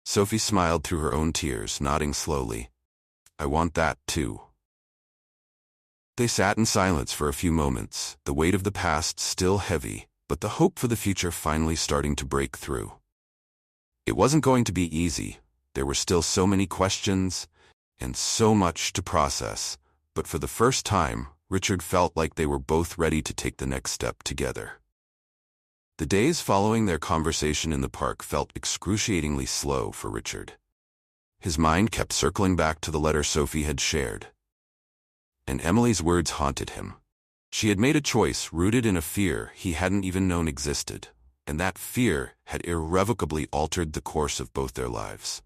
Sophie smiled through her own tears, nodding slowly. I want that, too. They sat in silence for a few moments, the weight of the past still heavy, but the hope for the future finally starting to break through. It wasn't going to be easy. There were still so many questions, and so much to process, but for the first time, Richard felt like they were both ready to take the next step together. The days following their conversation in the park felt excruciatingly slow for Richard. His mind kept circling back to the letter Sophie had shared. And Emily's words haunted him. She had made a choice rooted in a fear he hadn't even known existed, and that fear had irrevocably altered the course of both their lives.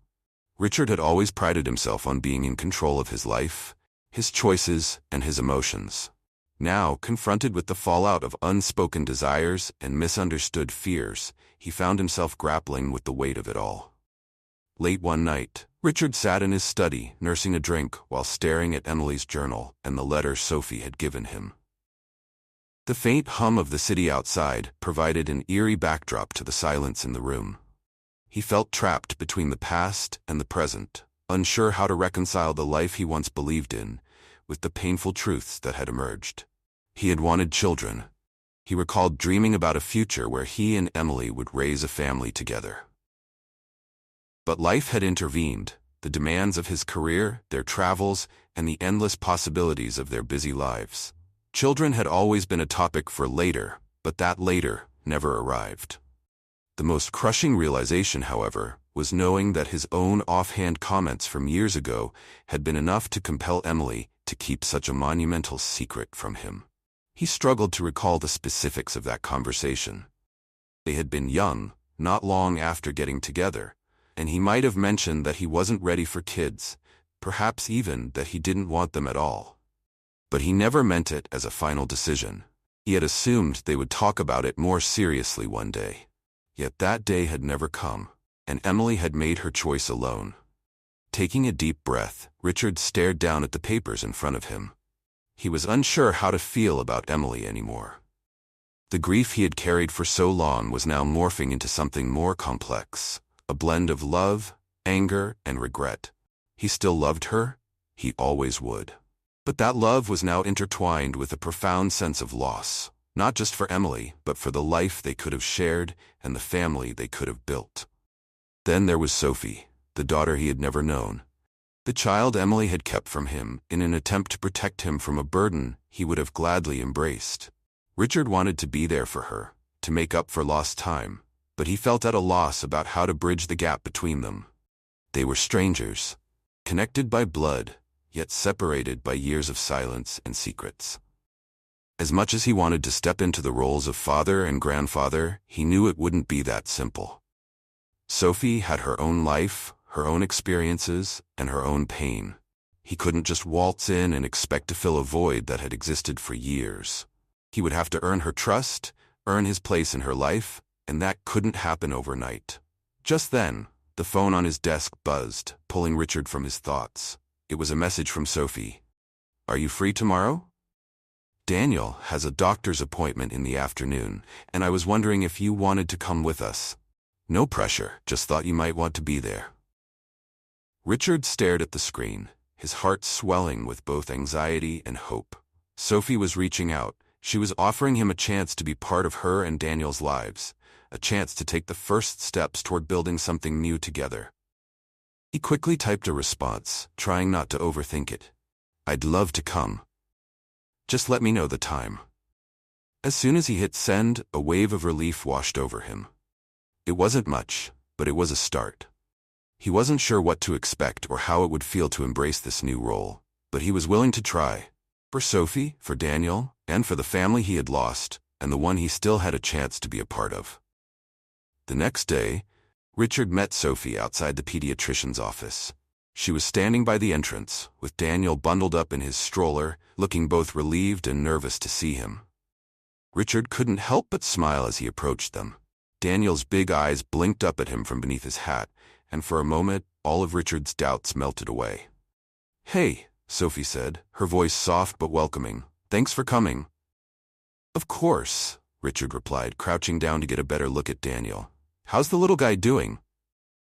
Richard had always prided himself on being in control of his life, his choices, and his emotions. Now, confronted with the fallout of unspoken desires and misunderstood fears, he found himself grappling with the weight of it all. Late one night, Richard sat in his study, nursing a drink while staring at Emily's journal and the letter Sophie had given him. The faint hum of the city outside provided an eerie backdrop to the silence in the room. He felt trapped between the past and the present, unsure how to reconcile the life he once believed in with the painful truths that had emerged. He had wanted children. He recalled dreaming about a future where he and Emily would raise a family together. But life had intervened, the demands of his career, their travels, and the endless possibilities of their busy lives. Children had always been a topic for later, but that later never arrived. The most crushing realization, however, was knowing that his own offhand comments from years ago had been enough to compel Emily to keep such a monumental secret from him. He struggled to recall the specifics of that conversation. They had been young, not long after getting together, and he might have mentioned that he wasn't ready for kids, perhaps even that he didn't want them at all. But he never meant it as a final decision. He had assumed they would talk about it more seriously one day. Yet that day had never come, and Emily had made her choice alone. Taking a deep breath, Richard stared down at the papers in front of him. He was unsure how to feel about Emily anymore. The grief he had carried for so long was now morphing into something more complex, a blend of love, anger, and regret. He still loved her. He always would. But that love was now intertwined with a profound sense of loss, not just for Emily, but for the life they could have shared and the family they could have built. Then there was Sophie, the daughter he had never known. The child Emily had kept from him in an attempt to protect him from a burden he would have gladly embraced. Richard wanted to be there for her, to make up for lost time, but he felt at a loss about how to bridge the gap between them. They were strangers, connected by blood, yet separated by years of silence and secrets. As much as he wanted to step into the roles of father and grandfather, he knew it wouldn't be that simple. Sophie had her own life, her own experiences, and her own pain. He couldn't just waltz in and expect to fill a void that had existed for years. He would have to earn her trust, earn his place in her life, and that couldn't happen overnight. Just then, the phone on his desk buzzed, pulling Richard from his thoughts. It was a message from Sophie. Are you free tomorrow? Daniel has a doctor's appointment in the afternoon, and I was wondering if you wanted to come with us. No pressure, just thought you might want to be there. Richard stared at the screen, his heart swelling with both anxiety and hope. Sophie was reaching out. She was offering him a chance to be part of her and Daniel's lives, a chance to take the first steps toward building something new together. He quickly typed a response, trying not to overthink it. I'd love to come. Just let me know the time. As soon as he hit send, a wave of relief washed over him. It wasn't much, but it was a start. He wasn't sure what to expect or how it would feel to embrace this new role, but he was willing to try. For Sophie, for Daniel, and for the family he had lost, and the one he still had a chance to be a part of. The next day, Richard met Sophie outside the pediatrician's office. She was standing by the entrance, with Daniel bundled up in his stroller, looking both relieved and nervous to see him. Richard couldn't help but smile as he approached them. Daniel's big eyes blinked up at him from beneath his hat, and for a moment, all of Richard's doubts melted away. "Hey," Sophie said, her voice soft but welcoming. "Thanks for coming." "Of course," Richard replied, crouching down to get a better look at Daniel. "How's the little guy doing?"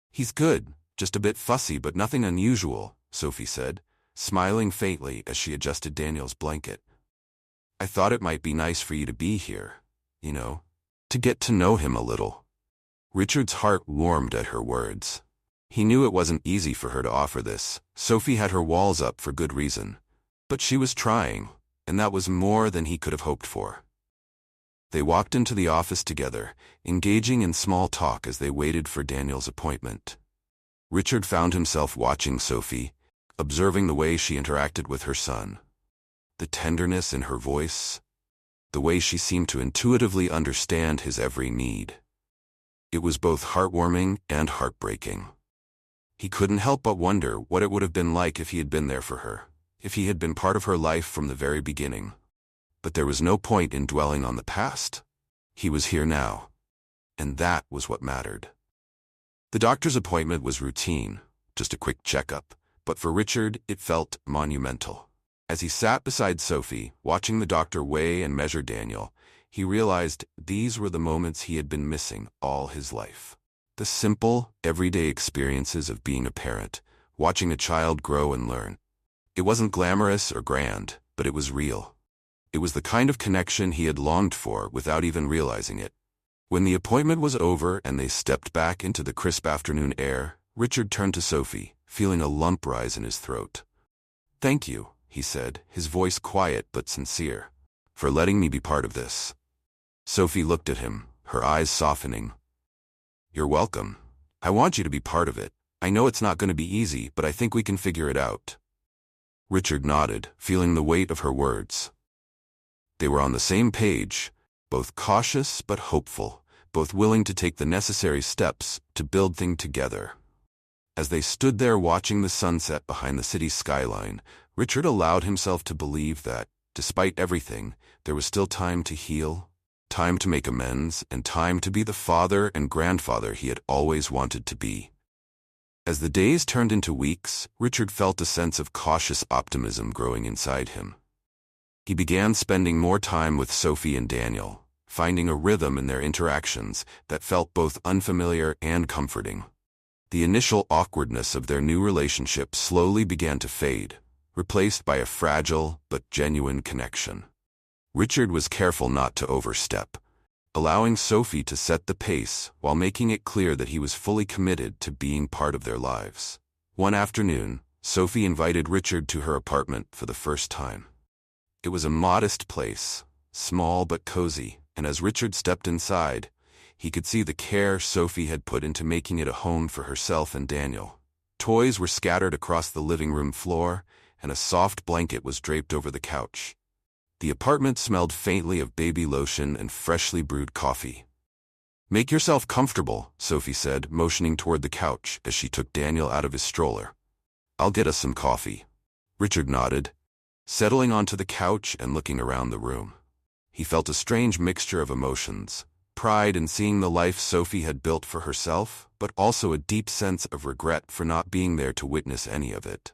"He's good, just a bit fussy but nothing unusual," Sophie said, smiling faintly as she adjusted Daniel's blanket. "I thought it might be nice for you to be here, to get to know him a little." Richard's heart warmed at her words. He knew it wasn't easy for her to offer this. Sophie had her walls up for good reason. But she was trying, and that was more than he could have hoped for. They walked into the office together, engaging in small talk as they waited for Daniel's appointment. Richard found himself watching Sophie, observing the way she interacted with her son. The tenderness in her voice, the way she seemed to intuitively understand his every need. It was both heartwarming and heartbreaking. He couldn't help but wonder what it would have been like if he had been there for her, if he had been part of her life from the very beginning. But there was no point in dwelling on the past. He was here now, and that was what mattered. The doctor's appointment was routine, just a quick checkup, but for Richard it felt monumental. As he sat beside Sophie, watching the doctor weigh and measure Daniel, he realized these were the moments he had been missing all his life. The simple, everyday experiences of being a parent, watching a child grow and learn. It wasn't glamorous or grand, but it was real. It was the kind of connection he had longed for without even realizing it. When the appointment was over and they stepped back into the crisp afternoon air, Richard turned to Sophie, feeling a lump rise in his throat. "Thank you," he said, his voice quiet but sincere, "for letting me be part of this." Sophie looked at him, her eyes softening. "You're welcome. I want you to be part of it. I know it's not going to be easy, but I think we can figure it out." Richard nodded, feeling the weight of her words. They were on the same page, both cautious but hopeful, both willing to take the necessary steps to build things together. As they stood there watching the sunset behind the city's skyline, Richard allowed himself to believe that, despite everything, there was still time to heal, time to make amends, and time to be the father and grandfather he had always wanted to be. As the days turned into weeks, Richard felt a sense of cautious optimism growing inside him. He began spending more time with Sophie and Daniel, finding a rhythm in their interactions that felt both unfamiliar and comforting. The initial awkwardness of their new relationship slowly began to fade, replaced by a fragile but genuine connection. Richard was careful not to overstep, allowing Sophie to set the pace while making it clear that he was fully committed to being part of their lives. One afternoon, Sophie invited Richard to her apartment for the first time. It was a modest place, small but cozy, and as Richard stepped inside, he could see the care Sophie had put into making it a home for herself and Daniel. Toys were scattered across the living room floor, and a soft blanket was draped over the couch. The apartment smelled faintly of baby lotion and freshly brewed coffee. "Make yourself comfortable," Sophie said, motioning toward the couch as she took Daniel out of his stroller. "I'll get us some coffee." Richard nodded, settling onto the couch and looking around the room. He felt a strange mixture of emotions, pride in seeing the life Sophie had built for herself, but also a deep sense of regret for not being there to witness any of it.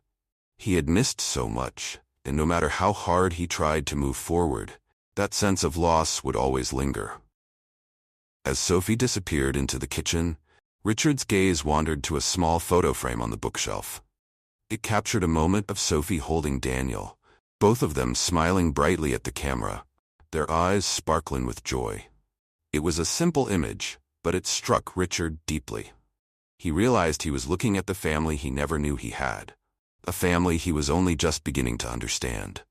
He had missed so much, and no matter how hard he tried to move forward, that sense of loss would always linger. As Sophie disappeared into the kitchen, Richard's gaze wandered to a small photo frame on the bookshelf. It captured a moment of Sophie holding Daniel, both of them smiling brightly at the camera, their eyes sparkling with joy. It was a simple image, but it struck Richard deeply. He realized he was looking at the family he never knew he had, a family he was only just beginning to understand.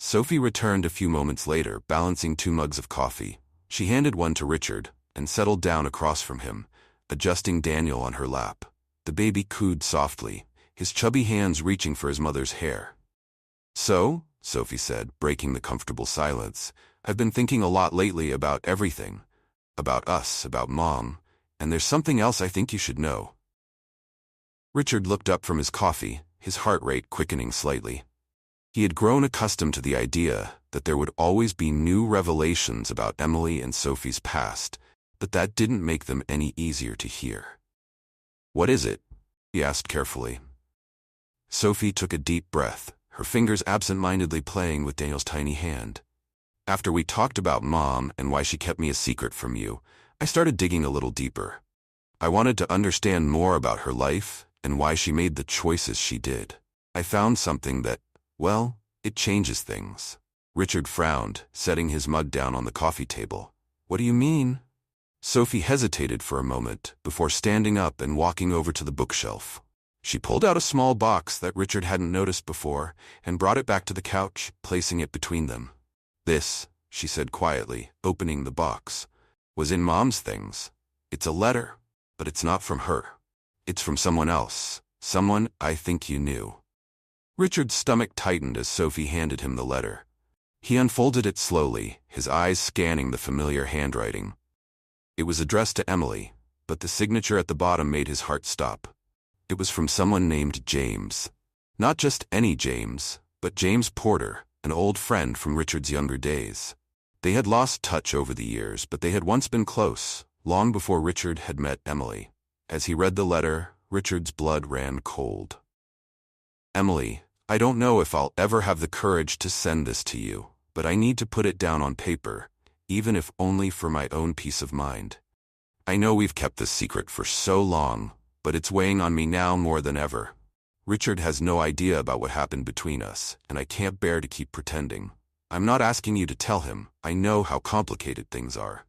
Sophie returned a few moments later, balancing 2 mugs of coffee. She handed one to Richard and settled down across from him, adjusting Daniel on her lap. The baby cooed softly, his chubby hands reaching for his mother's hair. "So," Sophie said, breaking the comfortable silence, "I've been thinking a lot lately about everything. About us, about Mom, and there's something else I think you should know." Richard looked up from his coffee, his heart rate quickening slightly. He had grown accustomed to the idea that there would always be new revelations about Emily and Sophie's past, but that didn't make them any easier to hear. "What is it?" he asked carefully. Sophie took a deep breath, her fingers absent-mindedly playing with Daniel's tiny hand. "After we talked about Mom and why she kept me a secret from you, I started digging a little deeper. I wanted to understand more about her life and why she made the choices she did. I found something that, well, it changes things." Richard frowned, setting his mug down on the coffee table. "What do you mean?" Sophie hesitated for a moment before standing up and walking over to the bookshelf. She pulled out a small box that Richard hadn't noticed before and brought it back to the couch, placing it between them. "This," she said quietly, opening the box, "was in Mom's things. It's a letter, but it's not from her. It's from someone else, someone I think you knew." Richard's stomach tightened as Sophie handed him the letter. He unfolded it slowly, his eyes scanning the familiar handwriting. It was addressed to Emily, but the signature at the bottom made his heart stop. It was from someone named James. Not just any James, but James Porter, an old friend from Richard's younger days. They had lost touch over the years, but they had once been close, long before Richard had met Emily. As he read the letter, Richard's blood ran cold. "Emily, I don't know if I'll ever have the courage to send this to you, but I need to put it down on paper, even if only for my own peace of mind. I know we've kept this secret for so long, but it's weighing on me now more than ever. Richard has no idea about what happened between us, and I can't bear to keep pretending. I'm not asking you to tell him, I know how complicated things are.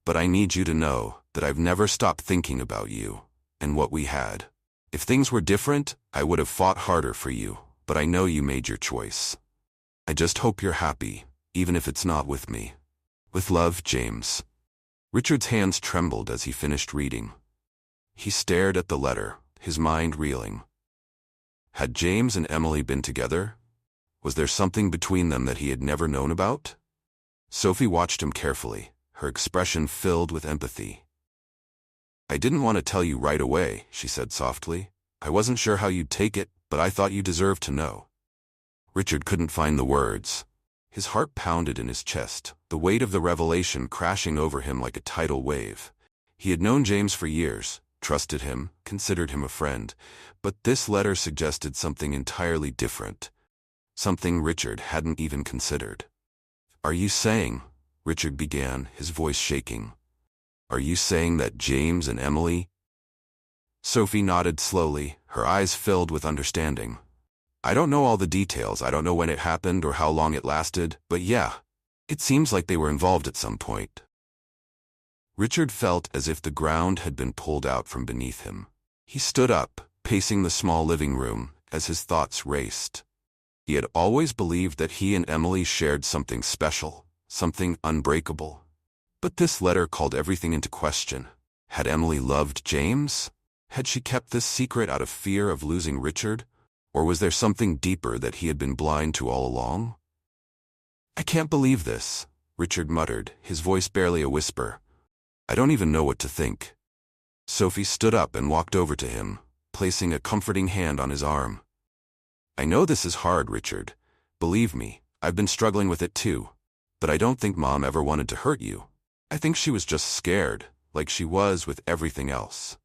But I need you to know that I've never stopped thinking about you, and what we had. If things were different, I would have fought harder for you, but I know you made your choice. I just hope you're happy, even if it's not with me. With love, James." Richard's hands trembled as he finished reading. He stared at the letter, his mind reeling. Had James and Emily been together? Was there something between them that he had never known about? Sophie watched him carefully, her expression filled with empathy. "I didn't want to tell you right away," she said softly. "I wasn't sure how you'd take it, but I thought you deserved to know." Richard couldn't find the words. His heart pounded in his chest, the weight of the revelation crashing over him like a tidal wave. He had known James for years, trusted him, considered him a friend, but this letter suggested something entirely different. Something Richard hadn't even considered. "Are you saying," Richard began, his voice shaking, "are you saying that James and Emily—" Sophie nodded slowly, her eyes filled with understanding. "I don't know all the details, I don't know when it happened or how long it lasted, but yeah, it seems like they were involved at some point." Richard felt as if the ground had been pulled out from beneath him. He stood up, pacing the small living room, as his thoughts raced. He had always believed that he and Emily shared something special, something unbreakable. But this letter called everything into question. Had Emily loved James? Had she kept this secret out of fear of losing Richard? Or was there something deeper that he had been blind to all along? "I can't believe this," Richard muttered, his voice barely a whisper. "I don't even know what to think." Sophie stood up and walked over to him, placing a comforting hand on his arm. "I know this is hard, Richard. Believe me, I've been struggling with it too. But I don't think Mom ever wanted to hurt you. I think she was just scared, like she was with everything else."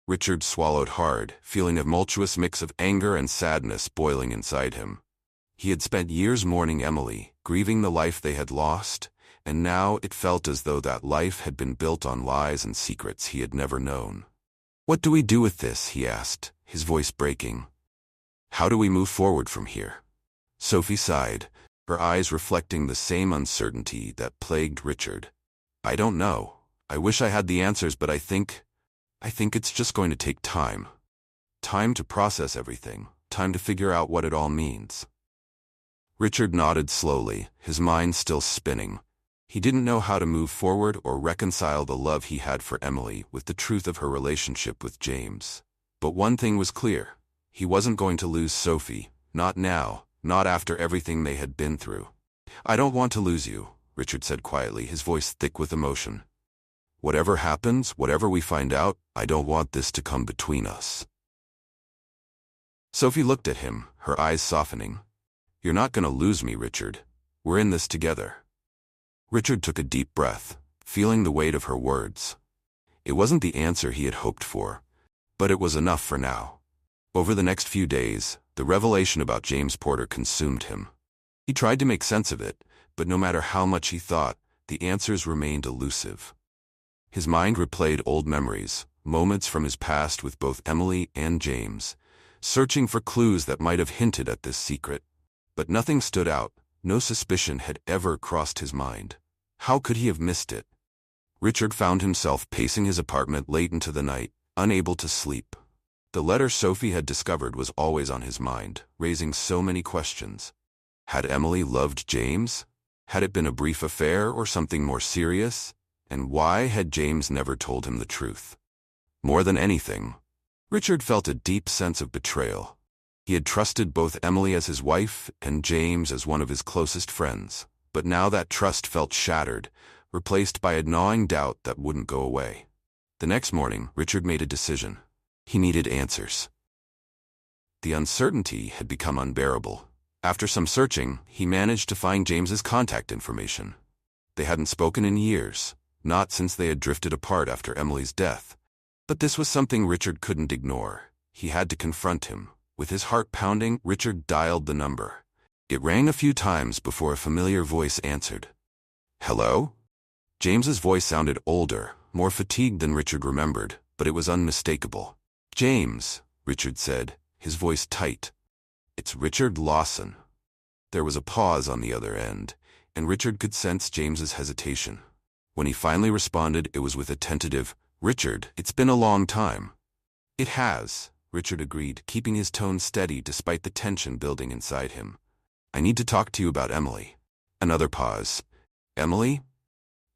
Richard swallowed hard, feeling a tumultuous mix of anger and sadness boiling inside him. He had spent years mourning Emily, grieving the life they had lost, and now it felt as though that life had been built on lies and secrets he had never known. "What do we do with this?" he asked, his voice breaking. "How do we move forward from here?" Sophie sighed, her eyes reflecting the same uncertainty that plagued Richard. "I don't know. I wish I had the answers, but I think it's just going to take time. Time to process everything, time to figure out what it all means." Richard nodded slowly, his mind still spinning. He didn't know how to move forward or reconcile the love he had for Emily with the truth of her relationship with James. But one thing was clear. He wasn't going to lose Sophie, not now, not after everything they had been through. "I don't want to lose you," Richard said quietly, his voice thick with emotion. "Whatever happens, whatever we find out, I don't want this to come between us." Sophie looked at him, her eyes softening. "You're not going to lose me, Richard. We're in this together." Richard took a deep breath, feeling the weight of her words. It wasn't the answer he had hoped for, but it was enough for now. Over the next few days, the revelation about James Porter consumed him. He tried to make sense of it, but no matter how much he thought, the answers remained elusive. His mind replayed old memories, moments from his past with both Emily and James, searching for clues that might have hinted at this secret. But nothing stood out. No suspicion had ever crossed his mind. How could he have missed it? Richard found himself pacing his apartment late into the night, unable to sleep. The letter Sophie had discovered was always on his mind, raising so many questions. Had Emily loved James? Had it been a brief affair or something more serious? And why had James never told him the truth? More than anything, Richard felt a deep sense of betrayal. He had trusted both Emily as his wife and James as one of his closest friends, but now that trust felt shattered, replaced by a gnawing doubt that wouldn't go away. The next morning, Richard made a decision. He needed answers. The uncertainty had become unbearable. After some searching, he managed to find James's contact information. They hadn't spoken in years, not since they had drifted apart after Emily's death. But this was something Richard couldn't ignore. He had to confront him. With his heart pounding, Richard dialed the number. It rang a few times before a familiar voice answered. "Hello?" James's voice sounded older, more fatigued than Richard remembered, but it was unmistakable. "James," Richard said, his voice tight. "It's Richard Lawson." There was a pause on the other end, and Richard could sense James's hesitation. When he finally responded, it was with a tentative, "Richard, it's been a long time." "It has," Richard agreed, keeping his tone steady despite the tension building inside him. "I need to talk to you about Emily." Another pause. "Emily?"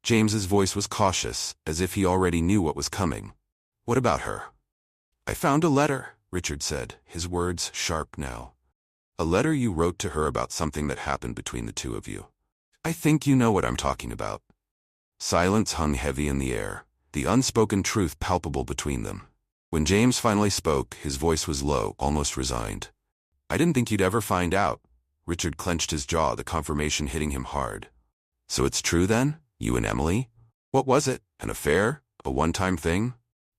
James's voice was cautious, as if he already knew what was coming. "What about her?" "I found a letter," Richard said, his words sharp now. "A letter you wrote to her about something that happened between the two of you. I think you know what I'm talking about." Silence hung heavy in the air, the unspoken truth palpable between them. When James finally spoke, his voice was low, almost resigned. "I didn't think you'd ever find out." Richard clenched his jaw, the confirmation hitting him hard. "So it's true then? You and Emily? What was it? An affair? A one-time thing?"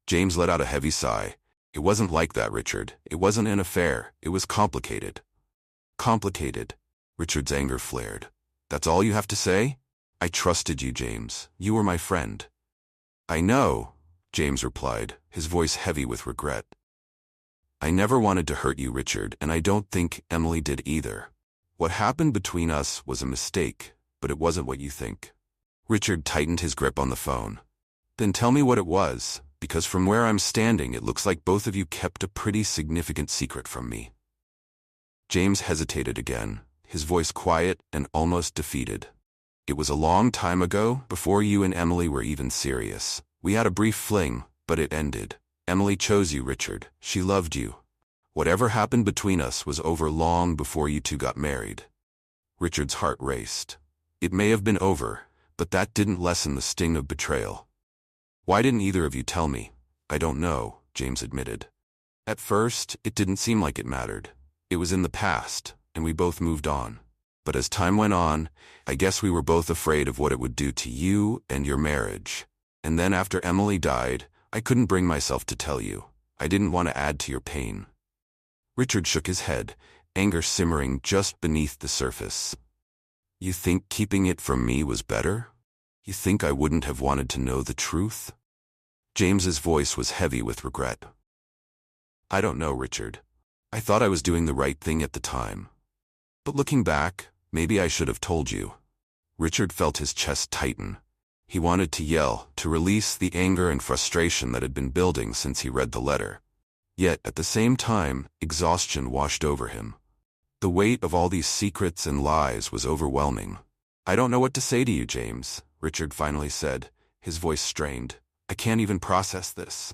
James let out a heavy sigh. "It wasn't like that, Richard. It wasn't an affair. It was complicated." "Complicated?" Richard's anger flared. "That's all you have to say? I trusted you, James. You were my friend." "I know," James replied, his voice heavy with regret. "I never wanted to hurt you, Richard, and I don't think Emily did either. What happened between us was a mistake, but it wasn't what you think." Richard tightened his grip on the phone. "Then tell me what it was, because from where I'm standing it looks like both of you kept a pretty significant secret from me." James hesitated again, his voice quiet and almost defeated. "It was a long time ago, before you and Emily were even serious. We had a brief fling, but it ended. Emily chose you, Richard. She loved you. Whatever happened between us was over long before you two got married." Richard's heart raced. It may have been over, but that didn't lessen the sting of betrayal. "Why didn't either of you tell me?" "I don't know," James admitted. "At first, it didn't seem like it mattered. It was in the past, and we both moved on. But as time went on, I guess we were both afraid of what it would do to you and your marriage. And then after Emily died, I couldn't bring myself to tell you. I didn't want to add to your pain." Richard shook his head, anger simmering just beneath the surface. "You think keeping it from me was better? You think I wouldn't have wanted to know the truth?" James's voice was heavy with regret. "I don't know, Richard. I thought I was doing the right thing at the time. But looking back, maybe I should have told you." Richard felt his chest tighten. He wanted to yell, to release the anger and frustration that had been building since he read the letter. Yet, at the same time, exhaustion washed over him. The weight of all these secrets and lies was overwhelming. "I don't know what to say to you, James," Richard finally said, his voice strained. "I can't even process this."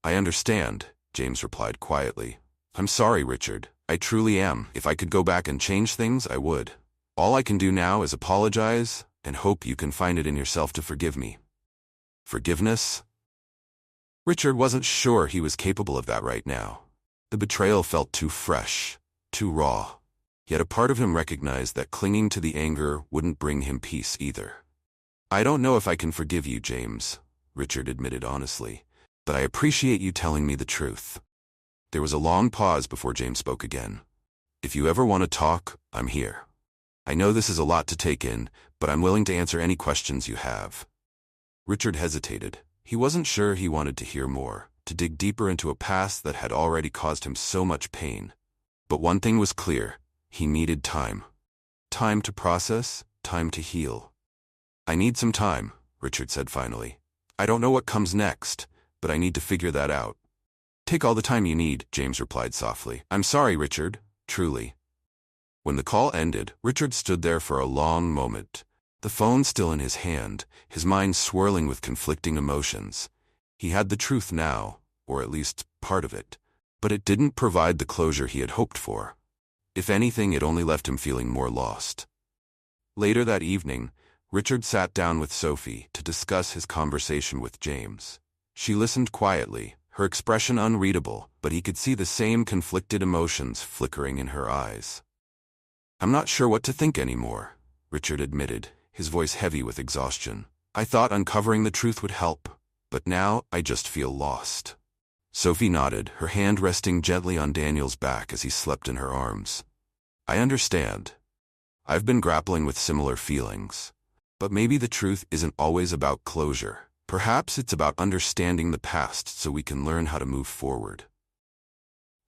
"I understand," James replied quietly. "I'm sorry, Richard. I truly am. If I could go back and change things, I would. All I can do now is apologize and hope you can find it in yourself to forgive me." Forgiveness? Richard wasn't sure he was capable of that right now. The betrayal felt too fresh, too raw. Yet a part of him recognized that clinging to the anger wouldn't bring him peace either. "I don't know if I can forgive you, James," Richard admitted honestly, "but I appreciate you telling me the truth." There was a long pause before James spoke again. "If you ever want to talk, I'm here. I know this is a lot to take in, but I'm willing to answer any questions you have." Richard hesitated. He wasn't sure he wanted to hear more, to dig deeper into a past that had already caused him so much pain. But one thing was clear: he needed time. Time to process, time to heal. "I need some time," Richard said finally. "I don't know what comes next, but I need to figure that out." "Take all the time you need," James replied softly. "I'm sorry, Richard, truly." When the call ended, Richard stood there for a long moment, the phone still in his hand, his mind swirling with conflicting emotions. He had the truth now, or at least part of it, but it didn't provide the closure he had hoped for. If anything, it only left him feeling more lost. Later that evening, Richard sat down with Sophie to discuss his conversation with James. She listened quietly, her expression unreadable, but he could see the same conflicted emotions flickering in her eyes. "I'm not sure what to think anymore," Richard admitted, his voice heavy with exhaustion. "I thought uncovering the truth would help, but now I just feel lost." Sophie nodded, her hand resting gently on Daniel's back as he slept in her arms. "I understand. I've been grappling with similar feelings. But maybe the truth isn't always about closure. Perhaps it's about understanding the past so we can learn how to move forward."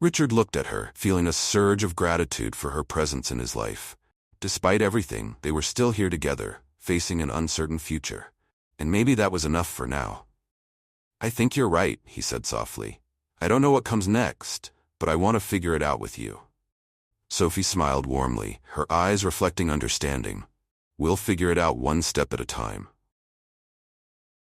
Richard looked at her, feeling a surge of gratitude for her presence in his life. Despite everything, they were still here together, facing an uncertain future. And maybe that was enough for now. "I think you're right," he said softly. "I don't know what comes next, but I want to figure it out with you." Sophie smiled warmly, her eyes reflecting understanding. "We'll figure it out one step at a time."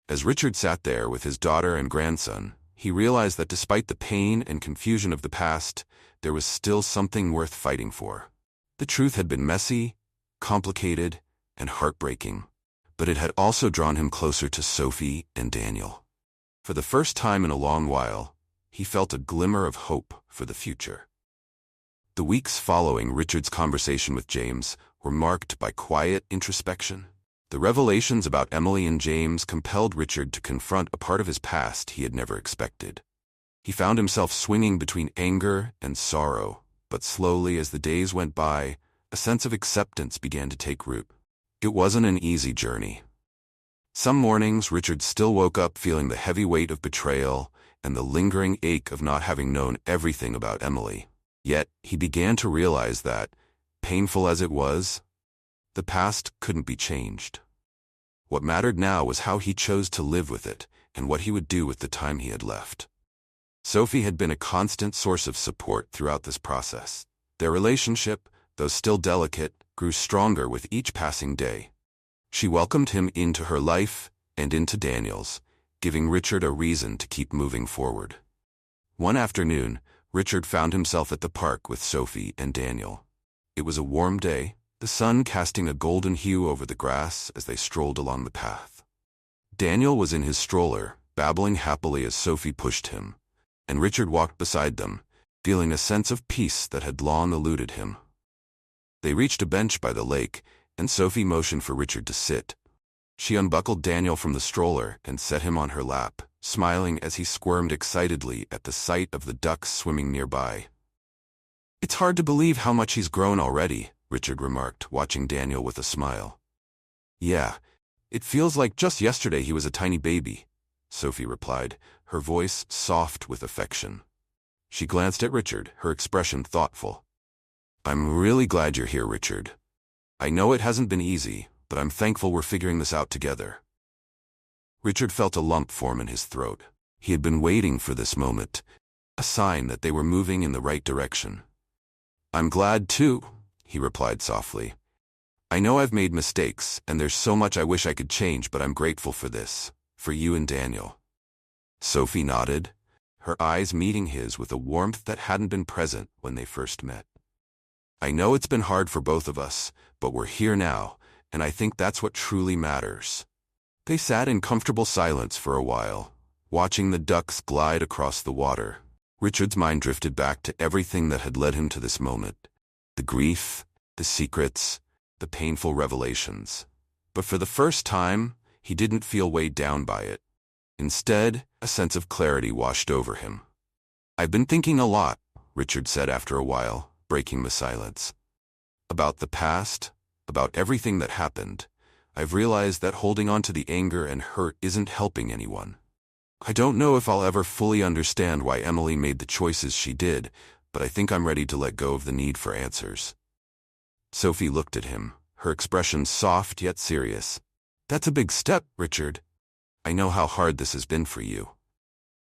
As Richard sat there with his daughter and grandson, he realized that despite the pain and confusion of the past, there was still something worth fighting for. The truth had been messy, complicated, and heartbreaking, but it had also drawn him closer to Sophie and Daniel. For the first time in a long while, he felt a glimmer of hope for the future. The weeks following Richard's conversation with James were marked by quiet introspection. The revelations about Emily and James compelled Richard to confront a part of his past he had never expected. He found himself swinging between anger and sorrow, but slowly as the days went by, a sense of acceptance began to take root. It wasn't an easy journey. Some mornings Richard still woke up feeling the heavy weight of betrayal and the lingering ache of not having known everything about Emily. Yet he began to realize that, painful as it was, the past couldn't be changed. What mattered now was how he chose to live with it and what he would do with the time he had left. Sophie had been a constant source of support throughout this process. Their relationship, though still delicate, grew stronger with each passing day. She welcomed him into her life and into Daniel's, giving Richard a reason to keep moving forward. One afternoon, Richard found himself at the park with Sophie and Daniel. It was a warm day, the sun casting a golden hue over the grass as they strolled along the path. Daniel was in his stroller, babbling happily as Sophie pushed him, and Richard walked beside them, feeling a sense of peace that had long eluded him. They reached a bench by the lake, and Sophie motioned for Richard to sit. She unbuckled Daniel from the stroller and set him on her lap, smiling as he squirmed excitedly at the sight of the ducks swimming nearby. "It's hard to believe how much he's grown already," Richard remarked, watching Daniel with a smile. "Yeah, it feels like just yesterday he was a tiny baby," Sophie replied, her voice soft with affection. She glanced at Richard, her expression thoughtful. "I'm really glad you're here, Richard. I know it hasn't been easy, but I'm thankful we're figuring this out together." Richard felt a lump form in his throat. He had been waiting for this moment, a sign that they were moving in the right direction. I'm glad too, he replied softly. I know I've made mistakes, and there's so much I wish I could change, but I'm grateful for this, for you and Daniel. Sophie nodded, her eyes meeting his with a warmth that hadn't been present when they first met. I know it's been hard for both of us, but we're here now, and I think that's what truly matters. They sat in comfortable silence for a while, watching the ducks glide across the water. Richard's mind drifted back to everything that had led him to this moment. The grief, the secrets, the painful revelations. But for the first time, he didn't feel weighed down by it. Instead, a sense of clarity washed over him. I've been thinking a lot, Richard said after a while, breaking the silence. About the past, about everything that happened. I've realized that holding on to the anger and hurt isn't helping anyone. I don't know if I'll ever fully understand why Emily made the choices she did, but I think I'm ready to let go of the need for answers. Sophie looked at him, her expression soft yet serious. That's a big step, Richard. I know how hard this has been for you.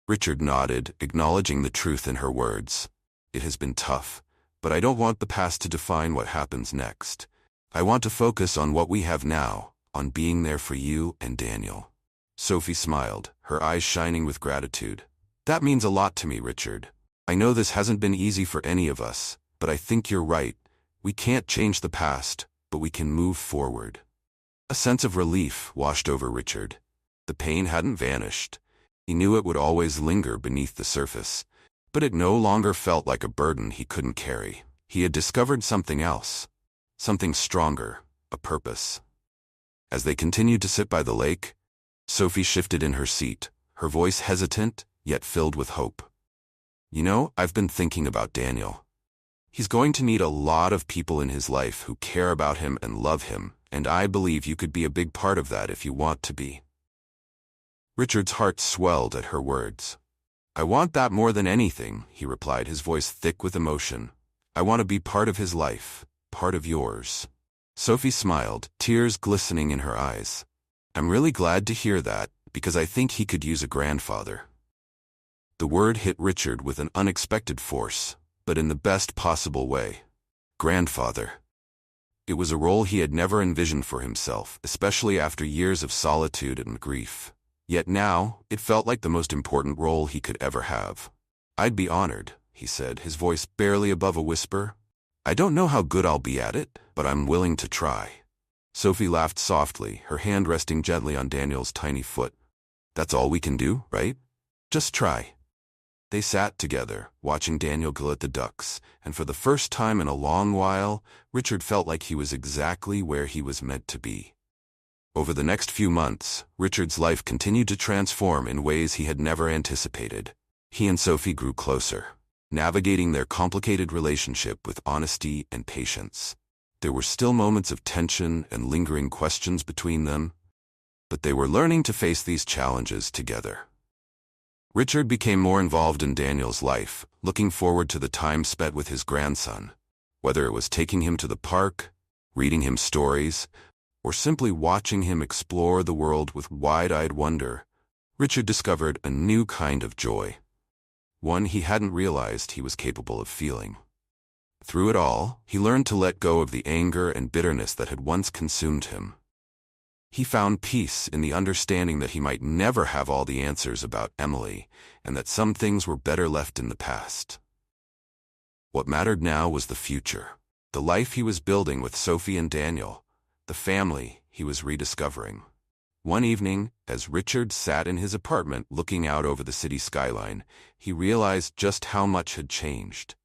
Richard nodded, acknowledging the truth in her words. It has been tough, but I don't want the past to define what happens next. I want to focus on what we have now, on being there for you and Daniel. Sophie smiled, her eyes shining with gratitude. That means a lot to me, Richard. I know this hasn't been easy for any of us, but I think you're right. We can't change the past, but we can move forward. A sense of relief washed over Richard. The pain hadn't vanished. He knew it would always linger beneath the surface, but it no longer felt like a burden he couldn't carry. He had discovered something else, something stronger, a purpose. As they continued to sit by the lake, Sophie shifted in her seat, her voice hesitant, yet filled with hope. You know, I've been thinking about Daniel. He's going to need a lot of people in his life who care about him and love him, and I believe you could be a big part of that if you want to be. Richard's heart swelled at her words. I want that more than anything, he replied, his voice thick with emotion. I want to be part of his life, part of yours. Sophie smiled, tears glistening in her eyes. I'm really glad to hear that, because I think he could use a grandfather. The word hit Richard with an unexpected force, but in the best possible way. Grandfather. It was a role he had never envisioned for himself, especially after years of solitude and grief. Yet now, it felt like the most important role he could ever have. I'd be honored, he said, his voice barely above a whisper. I don't know how good I'll be at it, but I'm willing to try. Sophie laughed softly, her hand resting gently on Daniel's tiny foot. That's all we can do, right? Just try. They sat together, watching Daniel go at the ducks, and for the first time in a long while, Richard felt like he was exactly where he was meant to be. Over the next few months, Richard's life continued to transform in ways he had never anticipated. He and Sophie grew closer, navigating their complicated relationship with honesty and patience. There were still moments of tension and lingering questions between them, but they were learning to face these challenges together. Richard became more involved in Daniel's life, looking forward to the time spent with his grandson. Whether it was taking him to the park, reading him stories, or simply watching him explore the world with wide-eyed wonder, Richard discovered a new kind of joy, one he hadn't realized he was capable of feeling. Through it all, he learned to let go of the anger and bitterness that had once consumed him. He found peace in the understanding that he might never have all the answers about Emily, and that some things were better left in the past. What mattered now was the future, the life he was building with Sophie and Daniel, the family he was rediscovering. One evening, as Richard sat in his apartment looking out over the city skyline, he realized just how much had changed.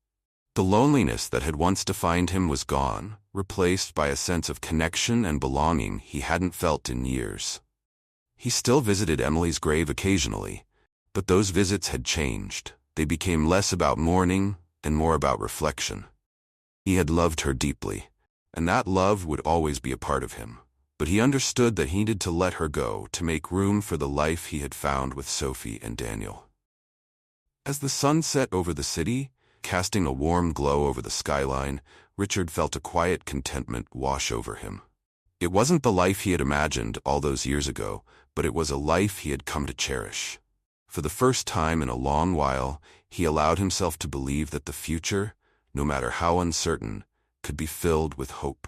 The loneliness that had once defined him was gone, replaced by a sense of connection and belonging he hadn't felt in years. He still visited Emily's grave occasionally, but those visits had changed. They became less about mourning and more about reflection. He had loved her deeply, and that love would always be a part of him. But he understood that he needed to let her go to make room for the life he had found with Sophie and Daniel. As the sun set over the city, casting a warm glow over the skyline, Richard felt a quiet contentment wash over him. It wasn't the life he had imagined all those years ago, but it was a life he had come to cherish. For the first time in a long while, he allowed himself to believe that the future, no matter how uncertain, could be filled with hope.